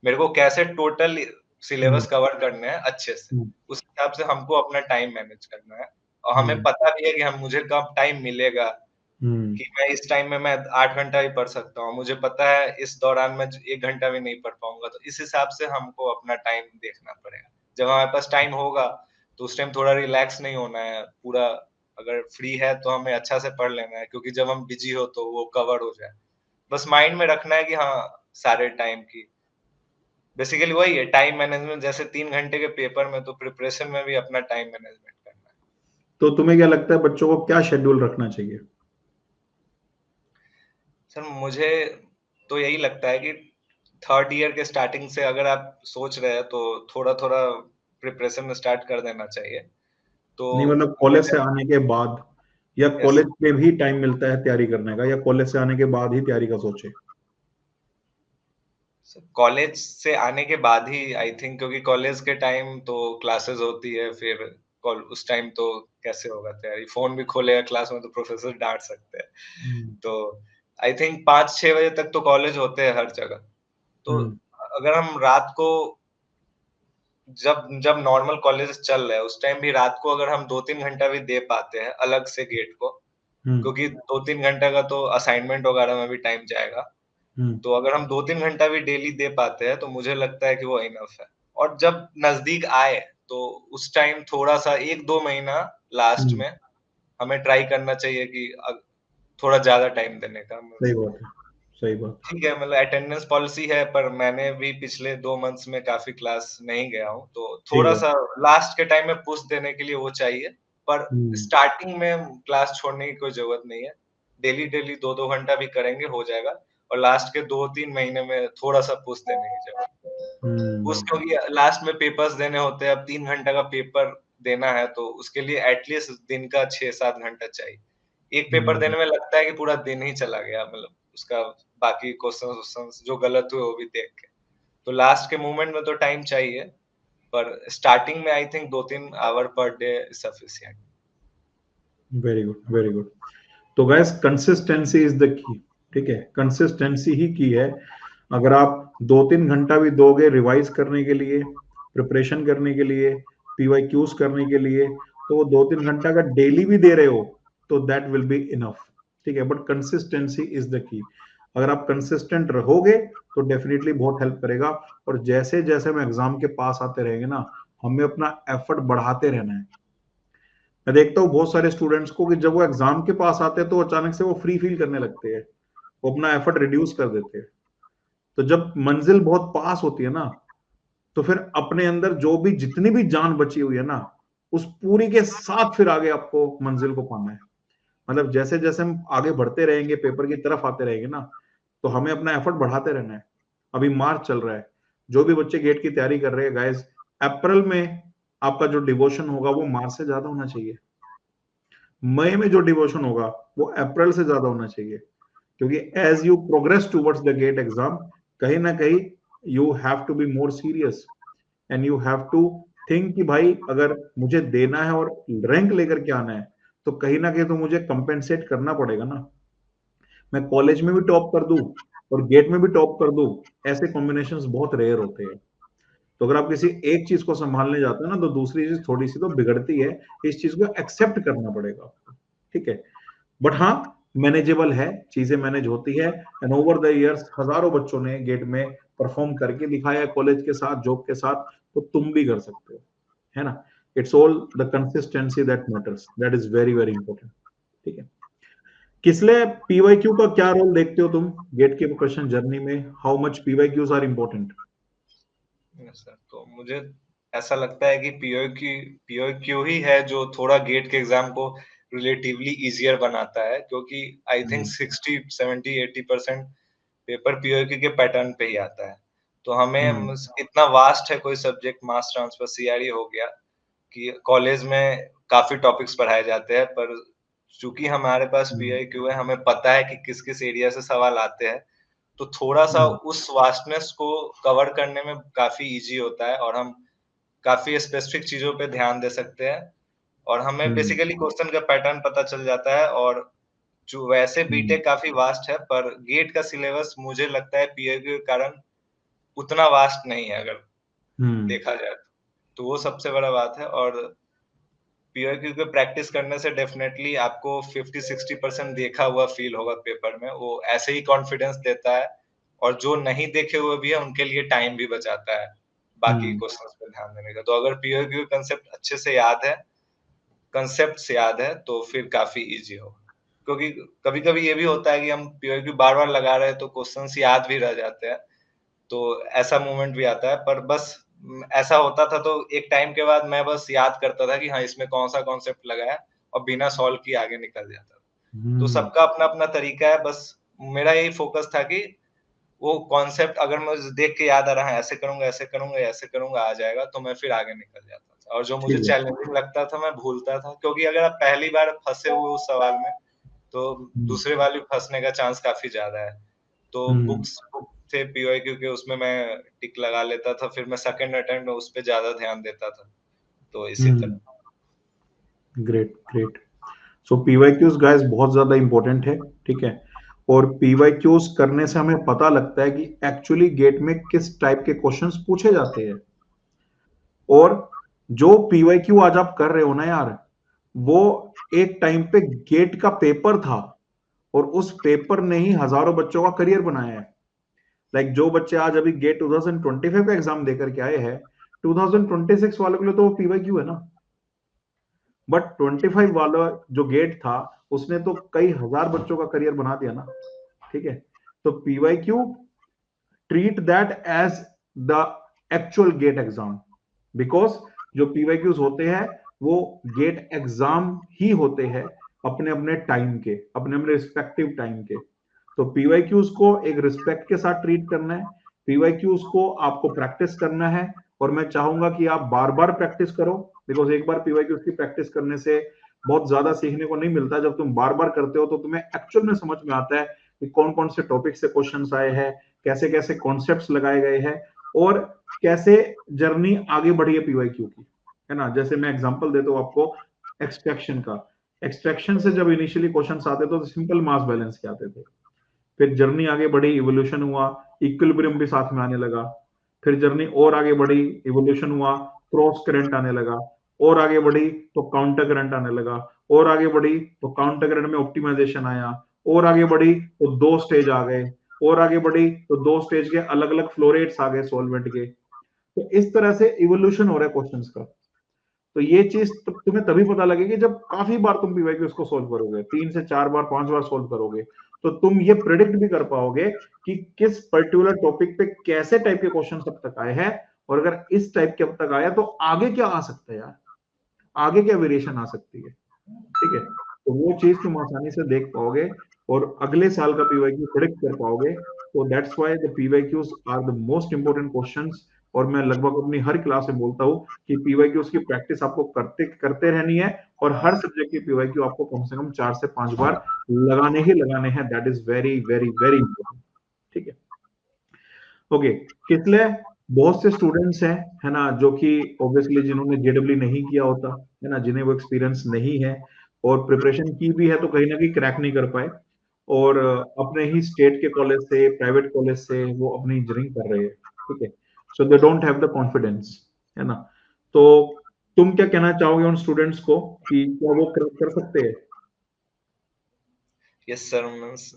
B: मेरे को कैसे टोटल
A: हम्म,
B: सिलेबस कवर करने हैं अच्छे से।
A: हम्म,
B: उस हिसाब से हमको अपना टाइम मैनेज करना है, और हमें
A: हम्म,
B: पता भी है कि हम मुझे कब टाइम मिलेगा,
A: हम्म,
B: कि मैं इस टाइम में मैं 8 घंटा ही पढ़ सकता हूँ। मुझे पता है इस दौरान मैं 1 घंटा भी नहीं पढ़ पाऊँगा, तो इस हिसाब से हमको अपना टाइम देखना पड़ेगा। जब हमारे पास टाइम होगा, तो उस टाइम थोड़ा रिलैक्स नहीं होना है, पूरा अगर फ्री है तो हमें अच्छा से पढ़ लेना है, क्योंकि जब हम बिज़ी हो तो वो कवर हो जाए। बस माइंड में रखना है कि हाँ, सारे टाइम की बेसिकली वही है टाइम मैनेजमेंट। जैसे 3 घंटे के पेपर में, तो प्रिपरेशन में भी अपना टाइम मैनेजमेंट करना है।
A: तो तुम्हें क्या लगता है बच्चों को क्या शेड्यूल रखना चाहिए?
B: सर मुझे तो यही लगता है कि थर्ड ईयर के स्टार्टिंग से अगर आप सोच रहे हैं, तो थोड़ा-थोड़ा प्रिपरेशन स्टार्ट कर देना चाहिए। तो
A: नहीं मतलब कॉलेज से आने के बाद, या
B: यस,
A: कॉलेज में भी टाइम मिलता है तैयारी करने का, या कॉलेज से आने के बाद ही तैयारी का सोचे?
B: कॉलेज से आने के बाद ही आई थिंक, क्योंकि कॉलेज के टाइम तो क्लासेस होती है, फिर कॉल उस टाइम तो कैसे होगा तैयारी? फ़ोन भी खोलेगा क्लास में तो प्रोफ़ेसर डाँट सकते हैं।
A: हम्म,
B: तो आई थिंक 5-6 बजे तक तो कॉलेज होते हैं हर जगह। तो
A: हम्म,
B: अगर हम रात को, जब जब नॉर्मल कॉलेज चल रहा है, उस टाइम भी रात को अगर हम 2-3 घंटा भी दे पाते हैं अलग से गेट को,
A: हम्म,
B: क्योंकि 2-3 घंटे का तो असाइनमेंट वगैरह में भी टाइम जाएगा।
A: हम्म,
B: तो अगर हम 2-3 घंटा भी डेली दे पाते हैं, तो मुझे लगता है कि वो इनफ है। और जब नज़दीक आए, तो उस टाइम थोड़ा-सा 1-2 महीना लास्ट
A: हम्म,
B: में हमें ट्राई करना चाहिए कि थोड़ा ज़्यादा टाइम देने का।
A: सही बात है, सही बात।
B: ठीक है, मतलब अटेंडेंस पॉलिसी है, पर मैंने भी पिछले 2 मंथ्स में काफ़ी क्लास नहीं गया हूँ, तो
A: ठीक है।
B: थोड़ा-सा लास्ट के टाइम में पुश देने के लिए वो चाहिए। पर
A: हम्म,
B: स्टार्टिंग में क्लास छोड़ने की कोई ज़रूरत नहीं है। डेली-डेली 2-2 घंटा भी करेंगे, हो जाएगा, और लास्ट के 2-3 महीने में थोड़ा-सा पुश देने की ज़रूरत है। पुश,
A: हम्म,
B: क्योंकि लास्ट में पेपर्स देने होते हैं, अब 3 घंटे का पेपर देना है, तो उसके लिए एटलीस्ट दिन का 6-7 घंटा चाहिए। एक पेपर
A: हम्म,
B: देने में लगता है कि पूरा दिन ही चला गया, मतलब उसका बाकी क्वेश्चंस-वोश्चंस जो गलत हुए वो भी देख के। तो लास्ट के मोमेंट में तो टाइम चाहिए, पर स्टार्टिंग में I think 2-3 hour per day is sufficient.
A: Very good, very good. तो guess consistency is the key. ठीक है, कंसिस्टेंसी ही की है। अगर आप 2-3 घंटा भी दोगे रिवाइज करने के लिए, प्रिपरेशन करने के लिए, पीवाईक्यूज करने के लिए, तो वो 2-3 घंटा का डेली भी दे रहे हो, तो दैट विल बी इनफ। ठीक है, बट कंसिस्टेंसी इज द की। अगर आप कंसिस्टेंट रहोगे तो डेफिनेटली बहुत हेल्प करेगा। और जैसे जैसे हम एग्जाम के पास आते रहेंगे ना, हमें अपना एफर्ट बढ़ाते रहना है। मैं देखता हूँ बहुत सारे स्टूडेंट्स को कि जब वो एग्जाम के पास आते हैं तो अचानक से वो फ्री फील करने लगते हैं, वो अपना एफर्ट रिड्यूस कर देते हैं। तो जब मंजिल बहुत पास होती है ना, तो फिर अपने अंदर जो भी जितनी भी जान बची हुई है ना, उस पूरी के साथ फिर आगे आपको मंजिल को पाना है। मतलब जैसे जैसे हम आगे बढ़ते रहेंगे, पेपर की तरफ आते रहेंगे ना, तो हमें अपना एफर्ट बढ़ाते रहना है। अभी मार्च चल रहा है, जो भी बच्चे गेट की तैयारी कर रहे हैं गाइस, अप्रैल में आपका जो डिवोशन होगा वो मार्च से ज्यादा होना चाहिए। मई में जो डिवोशन होगा वो अप्रैल से ज्यादा होना चाहिए, क्योंकि as you progress towards the GATE exam, कहीं ना कहीं you have to be more serious and you have to think कि भाई अगर मुझे देना है और रैंक लेकर के आना है, तो कहीं ना कहीं तो मुझे कंपेंसेट करना पड़ेगा ना। मैं कॉलेज में भी टॉप कर दूं और गेट में भी टॉप कर दूं, ऐसे कॉम्बिनेशंस बहुत रेयर होते हैं। तो अगर आप किसी एक चीज को संभालने जाते हो ना, तो दूसरी चीज थोड़ी सी तो बिगड़ती है। इस चीज को एक्सेप्ट करना पड़ेगा आपको, ठीक है। बट हाँ, मैनेजेबल है, चीजें मैनेज होती है। एंड ओवर द इयर्स हजारों बच्चों ने गेट में परफॉर्म करके दिखाया, कॉलेज के साथ, जॉब के साथ, तो तुम भी कर सकते हो, है ना। It's all the consistency that matters, that is very very important, ठीक है। किसलिए पीवाईक्यू का क्या रोल देखते हो तुम गेट के क्वेश्चन जर्नी में? How much PYQs are important?
B: Sir तो मुझे ऐसा लगता है कि पीओक्यू ही है जो थोड़ा गेट के एग्जाम को रिलेटिवली इजियर बनाता है, क्योंकि आई थिंक 60 70 80% पेपर पीओक्यू के पैटर्न पे ही आता है। तो हमें इतना वास्ट है कोई सब्जेक्ट, मास ट्रांसफर सीआरई हो गया, कि कॉलेज में काफी टॉपिक्स पढ़ाए जाते हैं, पर चूंकि हमारे पास पीआईक्यू है, हमें पता है कि किस किस एरिया से सवाल आते हैं, तो थोड़ा-सा उस वास्टनेस को कवर करने में काफ़ी ईज़ी होता है और हम काफ़ी स्पेसिफिक चीज़ों पे ध्यान दे सकते हैं और हमें बेसिकली क्वेश्चन का पैटर्न पता चल जाता है। और जो वैसे बीटेक काफ़ी वास्ट है, पर गेट का सिलेबस मुझे लगता है पीआईक्यू के कारण उतना वास्ट नहीं है, अगर देखा जाए तो। तो वो सबसे बड़ा बात है। और पीआईक्यू पे प्रैक्टिस करने से डेफिनेटली आपको 50-60% देखा हुआ फील होगा पेपर में। वो ऐसे ही कॉन्फिडेंस देता है और जो नहीं देखे हुए भी है उनके लिए टाइम भी बचाता है बाकी क्वेश्चंस पे ध्यान देने का। तो अगर पीआईक्यू कंसेप्ट अच्छे से याद है, कंसेप्ट्स याद है, तो फिर काफी इजी होगा। क्योंकि कभी-कभी ये भी होता है कि हम पीआईक्यू बार-बार लगा रहे हैं तो क्वेश्चंस याद भी रह जाते हैं। तो ऐसा मोमेंट भी आता है, पर बस ऐसा होता था तो एक टाइम के बाद मैं बस याद करता था कि हाँ, इसमें कौन-सा कॉन्सेप्ट लगा है और बिना सॉल्व किए आगे निकल जाता था। तो सबका अपना-अपना तरीका है, बस मेरा यही फोकस था कि वो कॉन्सेप्ट अगर मुझे देख के याद आ रहा है, ऐसे करूँगा, ऐसे करूँगा, ऐसे करूँगा, आ जाएगा, तो मैं फिर आगे निकल जाता था। और जो मुझे
A: ठीक है।
B: चैलेंजिंग लगता था, मैं भूलता था, क्योंकि अगर आप पहली बार फँसे हुए उस सवाल में, तो दूसरे बार भी फँसने का चांस काफ़ी ज़्यादा है। तो बुक से पीवाईक्यू के उसमें मैं टिक लगा लेता था, फिर मैं सेकंड अटेम्प्ट में उस पे ज़्यादा ध्यान देता था। तो इसी तरह।
A: Great great. So PYQs guys बहुत ज्यादा इंपॉर्टेंट है, ठीक है। और पीवाईक्यूज करने से हमें पता लगता है कि एक्चुअली गेट में किस टाइप के क्वेश्चंस पूछे जाते हैं। और जो पीवाईक्यू आज आप कर रहे हो ना यार, वो एक टाइम पे गेट का पेपर था, और उस पेपर ने ही हजारों बच्चों का करियर बनाया है। लाइक जो बच्चे आज अभी गेट 2025 का एग्जाम देकर के आए हैं, 2026 वालों के लिए तो वो पीवाईक्यू है ना। बट 25 वाला जो गेट था, उसने तो कई हजार बच्चों का करियर बना दिया ना, ठीक है। तो PYQ treat that as the actual GATE exam, because जो पीवाईक्यूज होते हैं वो गेट एग्जाम ही होते हैं, अपने अपने टाइम के, अपने अपने रिस्पेक्टिव टाइम के। तो पीवाईक्यूज को एक रिस्पेक्ट के साथ ट्रीट करना है, पीवाईक्यूज को आपको प्रैक्टिस करना है। और मैं चाहूंगा कि आप बार बार प्रैक्टिस करो, बिकॉज एक बार पीवाईक्यूज की प्रैक्टिस करने से बहुत ज्यादा सीखने को नहीं मिलता। जब तुम बार बार करते हो तो तुम्हें एक्चुअल में समझ में आता है कि कौन कौन से टॉपिक से क्वेश्चंस आए हैं, कैसे कैसे कॉन्सेप्ट्स लगाए गए हैं, और कैसे जर्नी आगे बढ़ी है पीवाईक्यू की, है ना। जैसे मैं एग्जांपल देता हूँ आपको एक्सट्रैक्शन का। एक्सट्रैक्शन से जब इनिशियली क्वेश्चंस आते थे तो सिंपल मास बैलेंस के आते थे। फिर जर्नी आगे बढ़ी, इवोल्यूशन हुआ, इक्विलिब्रियम भी साथ में आने लगा। फिर जर्नी और आगे बढ़ी, इवोल्यूशन हुआ, क्रॉस करंट आने लगा। और आगे बढ़ी तो काउंटर करंट आने लगा। और आगे बढ़ी तो काउंटर करंट में ऑप्टिमाइजेशन आया। और आगे बढ़ी तो दो स्टेज आ गए। और आगे बढ़ी तो दो स्टेज के अलग अलग फ्लोरेट्स आ गए सॉल्वेंट के। तो इस तरह से इवोल्यूशन हो रहा है क्वेश्चंस का। तो ये चीज तुम्हें तभी पता लगेगी जब काफी बार तुम पीवाईक्यू को सोल्व करोगे, 3 से 4 बार 5 बार सोल्व करोगे, तो तुम ये प्रिडिक्ट भी कर पाओगे कि किस पर्टिकुलर टॉपिक पे कैसे टाइप के क्वेश्चन अब तक आए हैं, और अगर इस टाइप के अब तक आया तो आगे क्या आ सकता है यार, आगे क्या वेरिएशन आ सकती है, ठीक है। तो वो चीज तुम आसानी से देख पाओगे और अगले साल का पीवाईक्यू प्रेडिक्ट कर पाओगे। तो that's why the PYQs are the most important questions. और मैं लगभग अपनी हर क्लास में बोलता हूँ कि पीवाईक्यूज की प्रैक्टिस आपको करते करते रहनी है, और हर सब्जेक्ट की पीवाईक्यू आपको कम से कम 4 से 5 बार लगाने ही लगाने हैं। That is very very very important, ठीक है। ओके, किसले बहुत से स्टूडेंट्स हैं, है ना, जो कि ऑब्वियसली जिन्होंने जेडब्ल्यू नहीं किया होता, है ना, जिन्हें वो एक्सपीरियंस नहीं है और प्रिपरेशन की भी है तो कहीं ना कहीं क्रैक नहीं कर पाए, और अपने ही स्टेट के कॉलेज से, प्राइवेट कॉलेज से वो अपनी इंजीनियरिंग कर रहे हैं, ठीक है। So they don't have the confidence, है ना। तो तुम क्या कहना चाहोगे उन स्टूडेंट्स को कि क्या वो क्रैक कर सकते हैं?
B: यस सर, मीन्स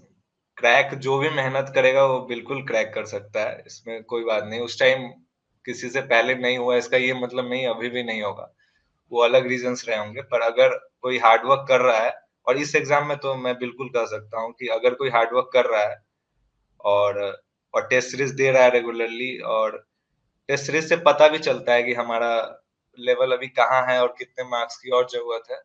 B: क्रैक जो भी मेहनत करेगा वो बिल्कुल क्रैक कर सकता है, इसमें कोई बात नहीं। उस टाइम किसी से पहले नहीं हुआ इसका ये मतलब नहीं अभी भी नहीं होगा, वो अलग रीजंस रहे होंगे। पर अगर कोई हार्ड वर्क कर रहा है, और इस एग्जाम में तो मैं बिल्कुल कह सकता हूँ कि अगर कोई हार्ड वर्क कर रहा है और टेस्ट सीरीज दे रहा है रेगुलरली, और टेस्ट सीरीज से पता भी चलता है कि हमारा लेवल अभी कहाँ है और कितने मार्क्स की और जरूरत है,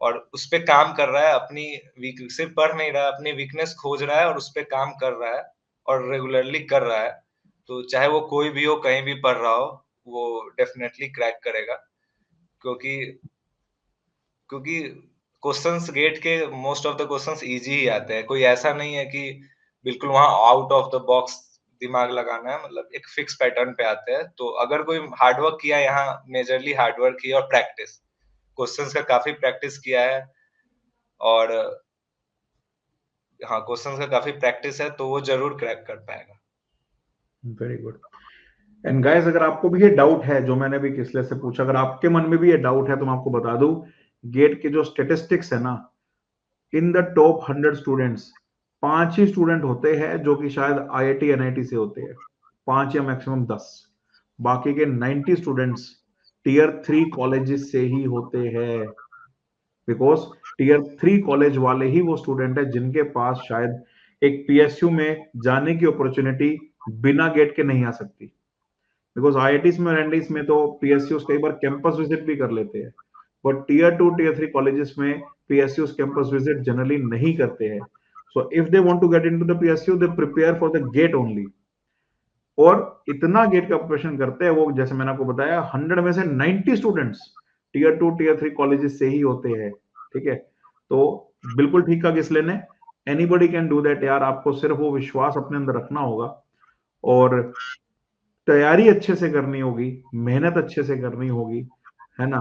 B: और उस पे काम कर रहा है, अपनी वीक सिर्फ पढ़ नहीं रहा है, अपनी वीकनेस खोज रहा है और उस पे काम कर रहा है और रेगुलरली कर रहा है, तो चाहे वो कोई भी हो, कहीं भी पढ़ रहा हो, वो डेफिनेटली क्रैक करेगा। क्योंकि क्योंकि क्वेश्चंस गेट के most of the questions easy ही आते हैं। कोई ऐसा नहीं है कि बिल्कुल वहाँ आउट ऑफ द बॉक्स दिमाग लगाना है, मतलब एक फिक्स पैटर्न पे आते हैं। तो अगर कोई हार्ड वर्क किया, यहाँ मेजरली हार्ड वर्क किया और प्रैक्टिस, क्वेश्चंस का काफी प्रैक्टिस किया है, और हाँ, क्वेश्चंस का काफी प्रैक्टिस है, तो वो जरूर क्रैक कर पाएगा।
A: Very good. एंड गाइस, अगर आपको भी ये डाउट है जो मैंने भी किसले से पूछा, अगर आपके मन में भी ये डाउट है तो मैं आपको बता दूं, गेट के जो स्टेटिस्टिक्स है ना, in the top 100 students 5 he student होते हैं जो कि शायद आईआईटी एनआईटी से होते हैं, 5 या मैक्सिमम 10। बाकी के 90 स्टूडेंट्स टीयर 3 कॉलेजेस से ही होते हैं, बिकॉज टीयर 3 कॉलेज वाले ही वो स्टूडेंट है जिनके पास शायद एक पीएसयू में जाने की अपॉर्चुनिटी बिना गेट के नहीं आ सकती। बिकॉज आईआईटीज में और एनडीज में तो पीएसयूज कई बार कैंपस विजिट भी कर लेते हैं, बट टीयर 2 टीयर 3 कॉलेजेस में पीएसयूज कैंपस विजिट जनरली नहीं करते हैं। So if they want to get into the PSU they prepare for the GATE only, और इतना गेट का प्रिपरेशन करते हैं वो, जैसे मैंने आपको बताया 100 में से 90 स्टूडेंट्स टीयर 2 टीयर 3 कॉलेजेस से ही होते हैं, ठीक है। तो बिल्कुल ठीक कहा किसले ने, एनीबॉडी कैन डू दैट यार, आपको सिर्फ वो विश्वास अपने अंदर रखना होगा और तैयारी अच्छे से करनी होगी, मेहनत अच्छे से करनी होगी, है ना।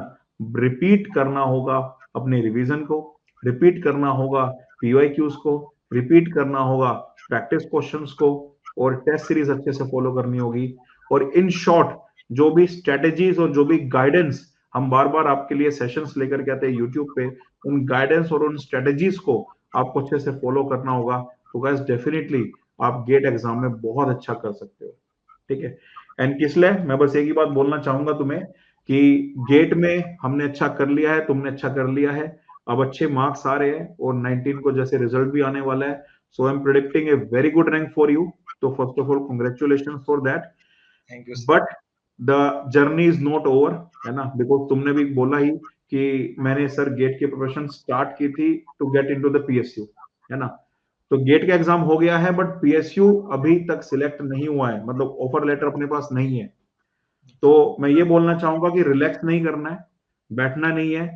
A: रिपीट करना होगा अपने रिवीजन को, रिपीट करना होगा पीवाईक्यूज को, रिपीट करना होगा प्रैक्टिस क्वेश्चंस को, और टेस्ट सीरीज अच्छे से फॉलो करनी होगी। और इन शॉर्ट, जो भी स्ट्रेटेजीज और जो भी गाइडेंस हम बार बार आपके लिए सेशंस लेकर के आते हैं यूट्यूब पे, उन गाइडेंस और उन स्ट्रेटेजीज को आपको अच्छे से फॉलो करना होगा। तो गाइस डेफिनेटली आप गेट एग्जाम में बहुत अच्छा कर सकते हो, ठीक है। एंड किसले, मैं बस एक ही बात बोलना चाहूंगा तुम्हें कि गेट में हमने अच्छा कर लिया है, तुमने अच्छा कर लिया है, अब अच्छे मार्क्स आ रहे हैं और 19 को जैसे रिजल्ट भी आने वाला है। So I am predicting a very good rank for you. तो first of all congratulations for that.
B: Thank you sir.
A: But the journey is not over, है ना, बिकॉज तुमने भी बोला ही कि मैंने सर गेट की प्रिपरेशन स्टार्ट की थी to get into the PSU, है ना। तो गेट का एग्जाम हो गया है बट पीएसयू अभी तक सिलेक्ट नहीं हुआ है, मतलब ऑफर लेटर अपने पास नहीं है। तो मैं ये बोलना चाहूंगा कि रिलैक्स नहीं करना है, बैठना नहीं है,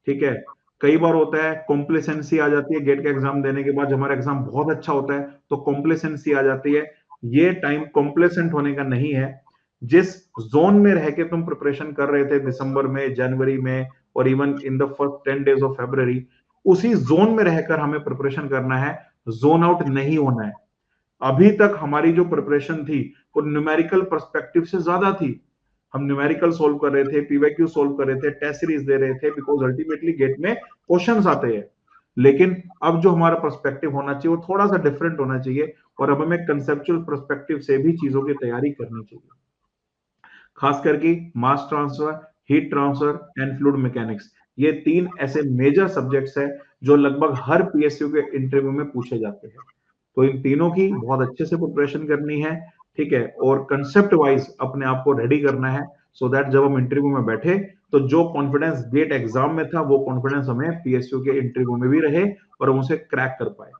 A: ठीक है। कई बार होता है कॉम्प्लेसेंसी आ जाती है गेट का एग्जाम देने के बाद, जब हमारा एग्जाम बहुत अच्छा होता है तो कॉम्प्लेसेंसी आ जाती है। ये टाइम कॉम्प्लेसेंट होने का नहीं है। जिस जोन में रह के तुम प्रिपरेशन कर रहे थे दिसंबर में, जनवरी में, और even in the first 10 days of February, उसी जोन में रहकर हमें प्रिपरेशन करना है, जोन आउट नहीं होना है। अभी तक हमारी जो प्रिपरेशन थी वो न्यूमेरिकल पर्सपेक्टिव से ज्यादा थी। हम न्यूमेरिकल सोल्व कर रहे थे, पीवाईक्यू सोल्व कर रहे थे, टेस्ट सीरीज दे रहे थे, बिकॉज अल्टीमेटली गेट में क्वेश्चंस आते हैं। लेकिन अब जो हमारा पर्सपेक्टिव होना चाहिए वो थोड़ा सा डिफरेंट होना चाहिए, और अब हमें कंसेप्चुअल पर्सपेक्टिव से भी चीजों की तैयारी करनी चाहिए। खास करके mass transfer, heat transfer and fluid mechanics, ये 3 ऐसे मेजर सब्जेक्ट्स है जो लगभग हर पीएसयू के इंटरव्यू में पूछे जाते हैं। तो इन तीनों की बहुत अच्छे से प्रिपरेशन करनी है। ठीक है, और कंसेप्ट वाइज अपने आप को रेडी करना है, सो दैट जब हम इंटरव्यू में बैठे तो जो कॉन्फिडेंस गेट एग्जाम में था वो कॉन्फिडेंस हमें पीएसयू के इंटरव्यू में भी रहे और हम उसे क्रैक कर पाए।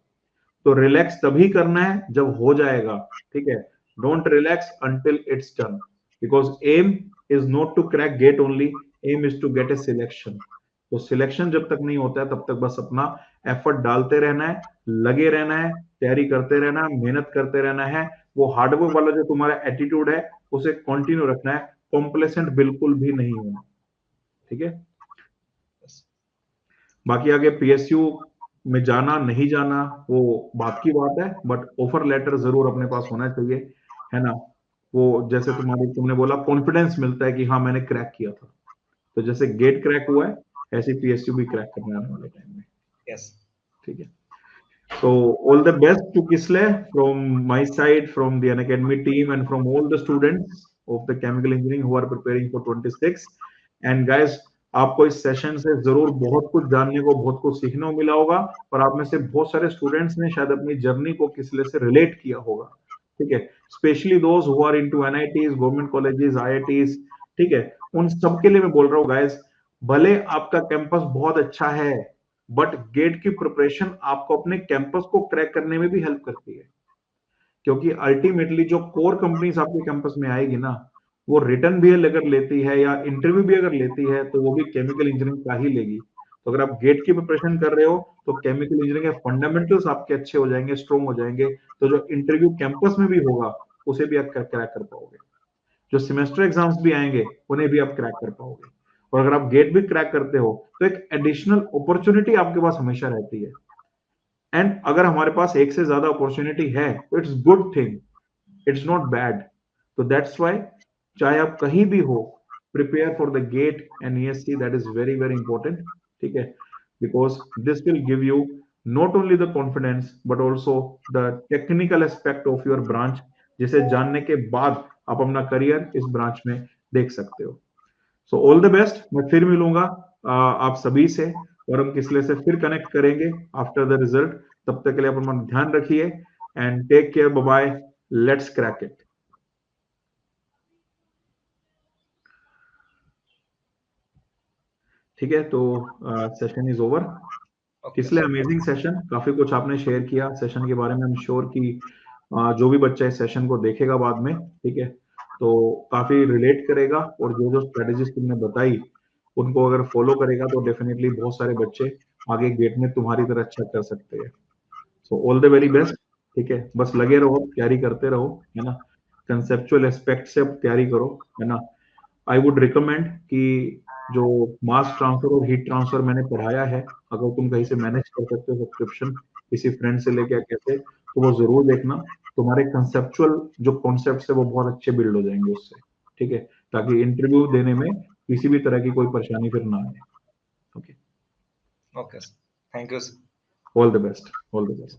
A: तो रिलैक्स तभी करना है जब हो जाएगा, ठीक है। Don't relax until it's done, because aim is not to crack GATE only, aim is to get a selection. तो सिलेक्शन जब तक नहीं होता है तब तक बस अपना एफर्ट डालते रहना है, लगे रहना है, तैयारी करते रहना है, मेहनत करते रहना है। वो हार्डवर्क वाला जो तुम्हारा एटीट्यूड है उसे कंटिन्यू रखना है, कॉम्प्लेसेंट बिल्कुल भी नहीं होना, ठीक है। बाकी आगे पीएसयू में जाना नहीं जाना वो बात की बात है, बट ऑफर लेटर जरूर अपने पास होना चाहिए, है ना। वो जैसे तुमने बोला कॉन्फिडेंस मिलता है कि हाँ मैंने क्रैक किया था, तो जैसे गेट क्रैक हुआ है ऐसे पीएसयू भी क्रैक करने आने वाले टाइम में।
B: यस,
A: ठीक है। So all the best to Kisle from my side, from the Unacademy team, and from all the students of the chemical engineering who are preparing for 26. And guys, आपको इस session से जरूर बहुत कुछ जानने को, बहुत कुछ सीखने को मिला होगा, और आप में से बहुत सारे स्टूडेंट्स ने शायद अपनी जर्नी को किसले से रिलेट किया होगा, ठीक है। Specially those who are into NITs, government colleges, IITs, ठीक है, उन सबके लिए मैं बोल रहा हूँ गाइस, भले आपका कैंपस बहुत अच्छा है, बट गेट की प्रिपरेशन आपको अपने कैंपस को क्रैक करने में भी हेल्प करती है, क्योंकि अल्टीमेटली जो कोर कंपनीज आपके कैंपस में आएगी ना, वो रिटर्न भी अगर लेती है या इंटरव्यू भी अगर लेती है तो वो भी केमिकल इंजीनियरिंग का ही लेगी। तो अगर आप गेट की प्रिपरेशन कर रहे हो तो केमिकल इंजीनियरिंग के फंडामेंटल्स आपके अच्छे हो जाएंगे, स्ट्रॉन्ग हो जाएंगे, तो जो इंटरव्यू कैंपस में भी होगा उसे भी आप क्रैक कर पाओगे, जो सेमेस्टर एग्जाम्स भी आएंगे उन्हें भी आप क्रैक कर पाओगे। और अगर आप गेट भी क्रैक करते हो तो एक एडिशनल अपॉर्चुनिटी आपके पास हमेशा रहती है, एंड अगर हमारे पास एक से ज्यादा अपॉर्चुनिटी है तो it's good thing, it's not bad. तो दैट्स वाई चाहे आप कहीं भी हो, prepare for the GATE and ESC, that is very very important, ठीक है, because this will give you not only the confidence but also the technical aspect of your branch, जिसे जानने के बाद आप अपना करियर इस ब्रांच में देख सकते हो। सो ऑल द बेस्ट, मैं फिर मिलूंगा आप सभी से, और हम किसले से फिर कनेक्ट करेंगे आफ्टर द रिजल्ट। तब तक के लिए अपना ध्यान रखिए and take care, bye bye, let's crack it. ठीक है, तो session is over. Kisle amazing session, काफी कुछ आपने शेयर किया सेशन के बारे में। आई एम श्योर कि जो भी बच्चा इस सेशन को देखेगा बाद में, ठीक है, तो काफी रिलेट करेगा, और जो जो स्ट्रेटेजीज तुमने बताई उनको अगर फॉलो करेगा तो डेफिनेटली बहुत सारे बच्चे आगे गेट में तुम्हारी तरह अच्छा कर सकते हैं। So all the very best, ठीक है, बस लगे रहो, तैयारी करते रहो, है ना, कंसेप्चुअल एस्पेक्ट से अब तैयारी करो, है ना। आई वुड रिकमेंड कि जो मास ट्रांसफर और हीट ट्रांसफर मैंने पढ़ाया है, अगर तुम कहीं से मैनेज कर सकते हो सब्सक्रिप्शन किसी फ्रेंड से लेके कैसे, तो वो जरूर देखना। तुम्हारे कंसेप्चुअल जो कॉन्सेप्ट है वो बहुत अच्छे बिल्ड हो जाएंगे उससे, ठीक है, ताकि इंटरव्यू देने में किसी भी तरह की कोई परेशानी फिर ना आए। Okay,
B: okay, thank you.
A: All the best, all the best.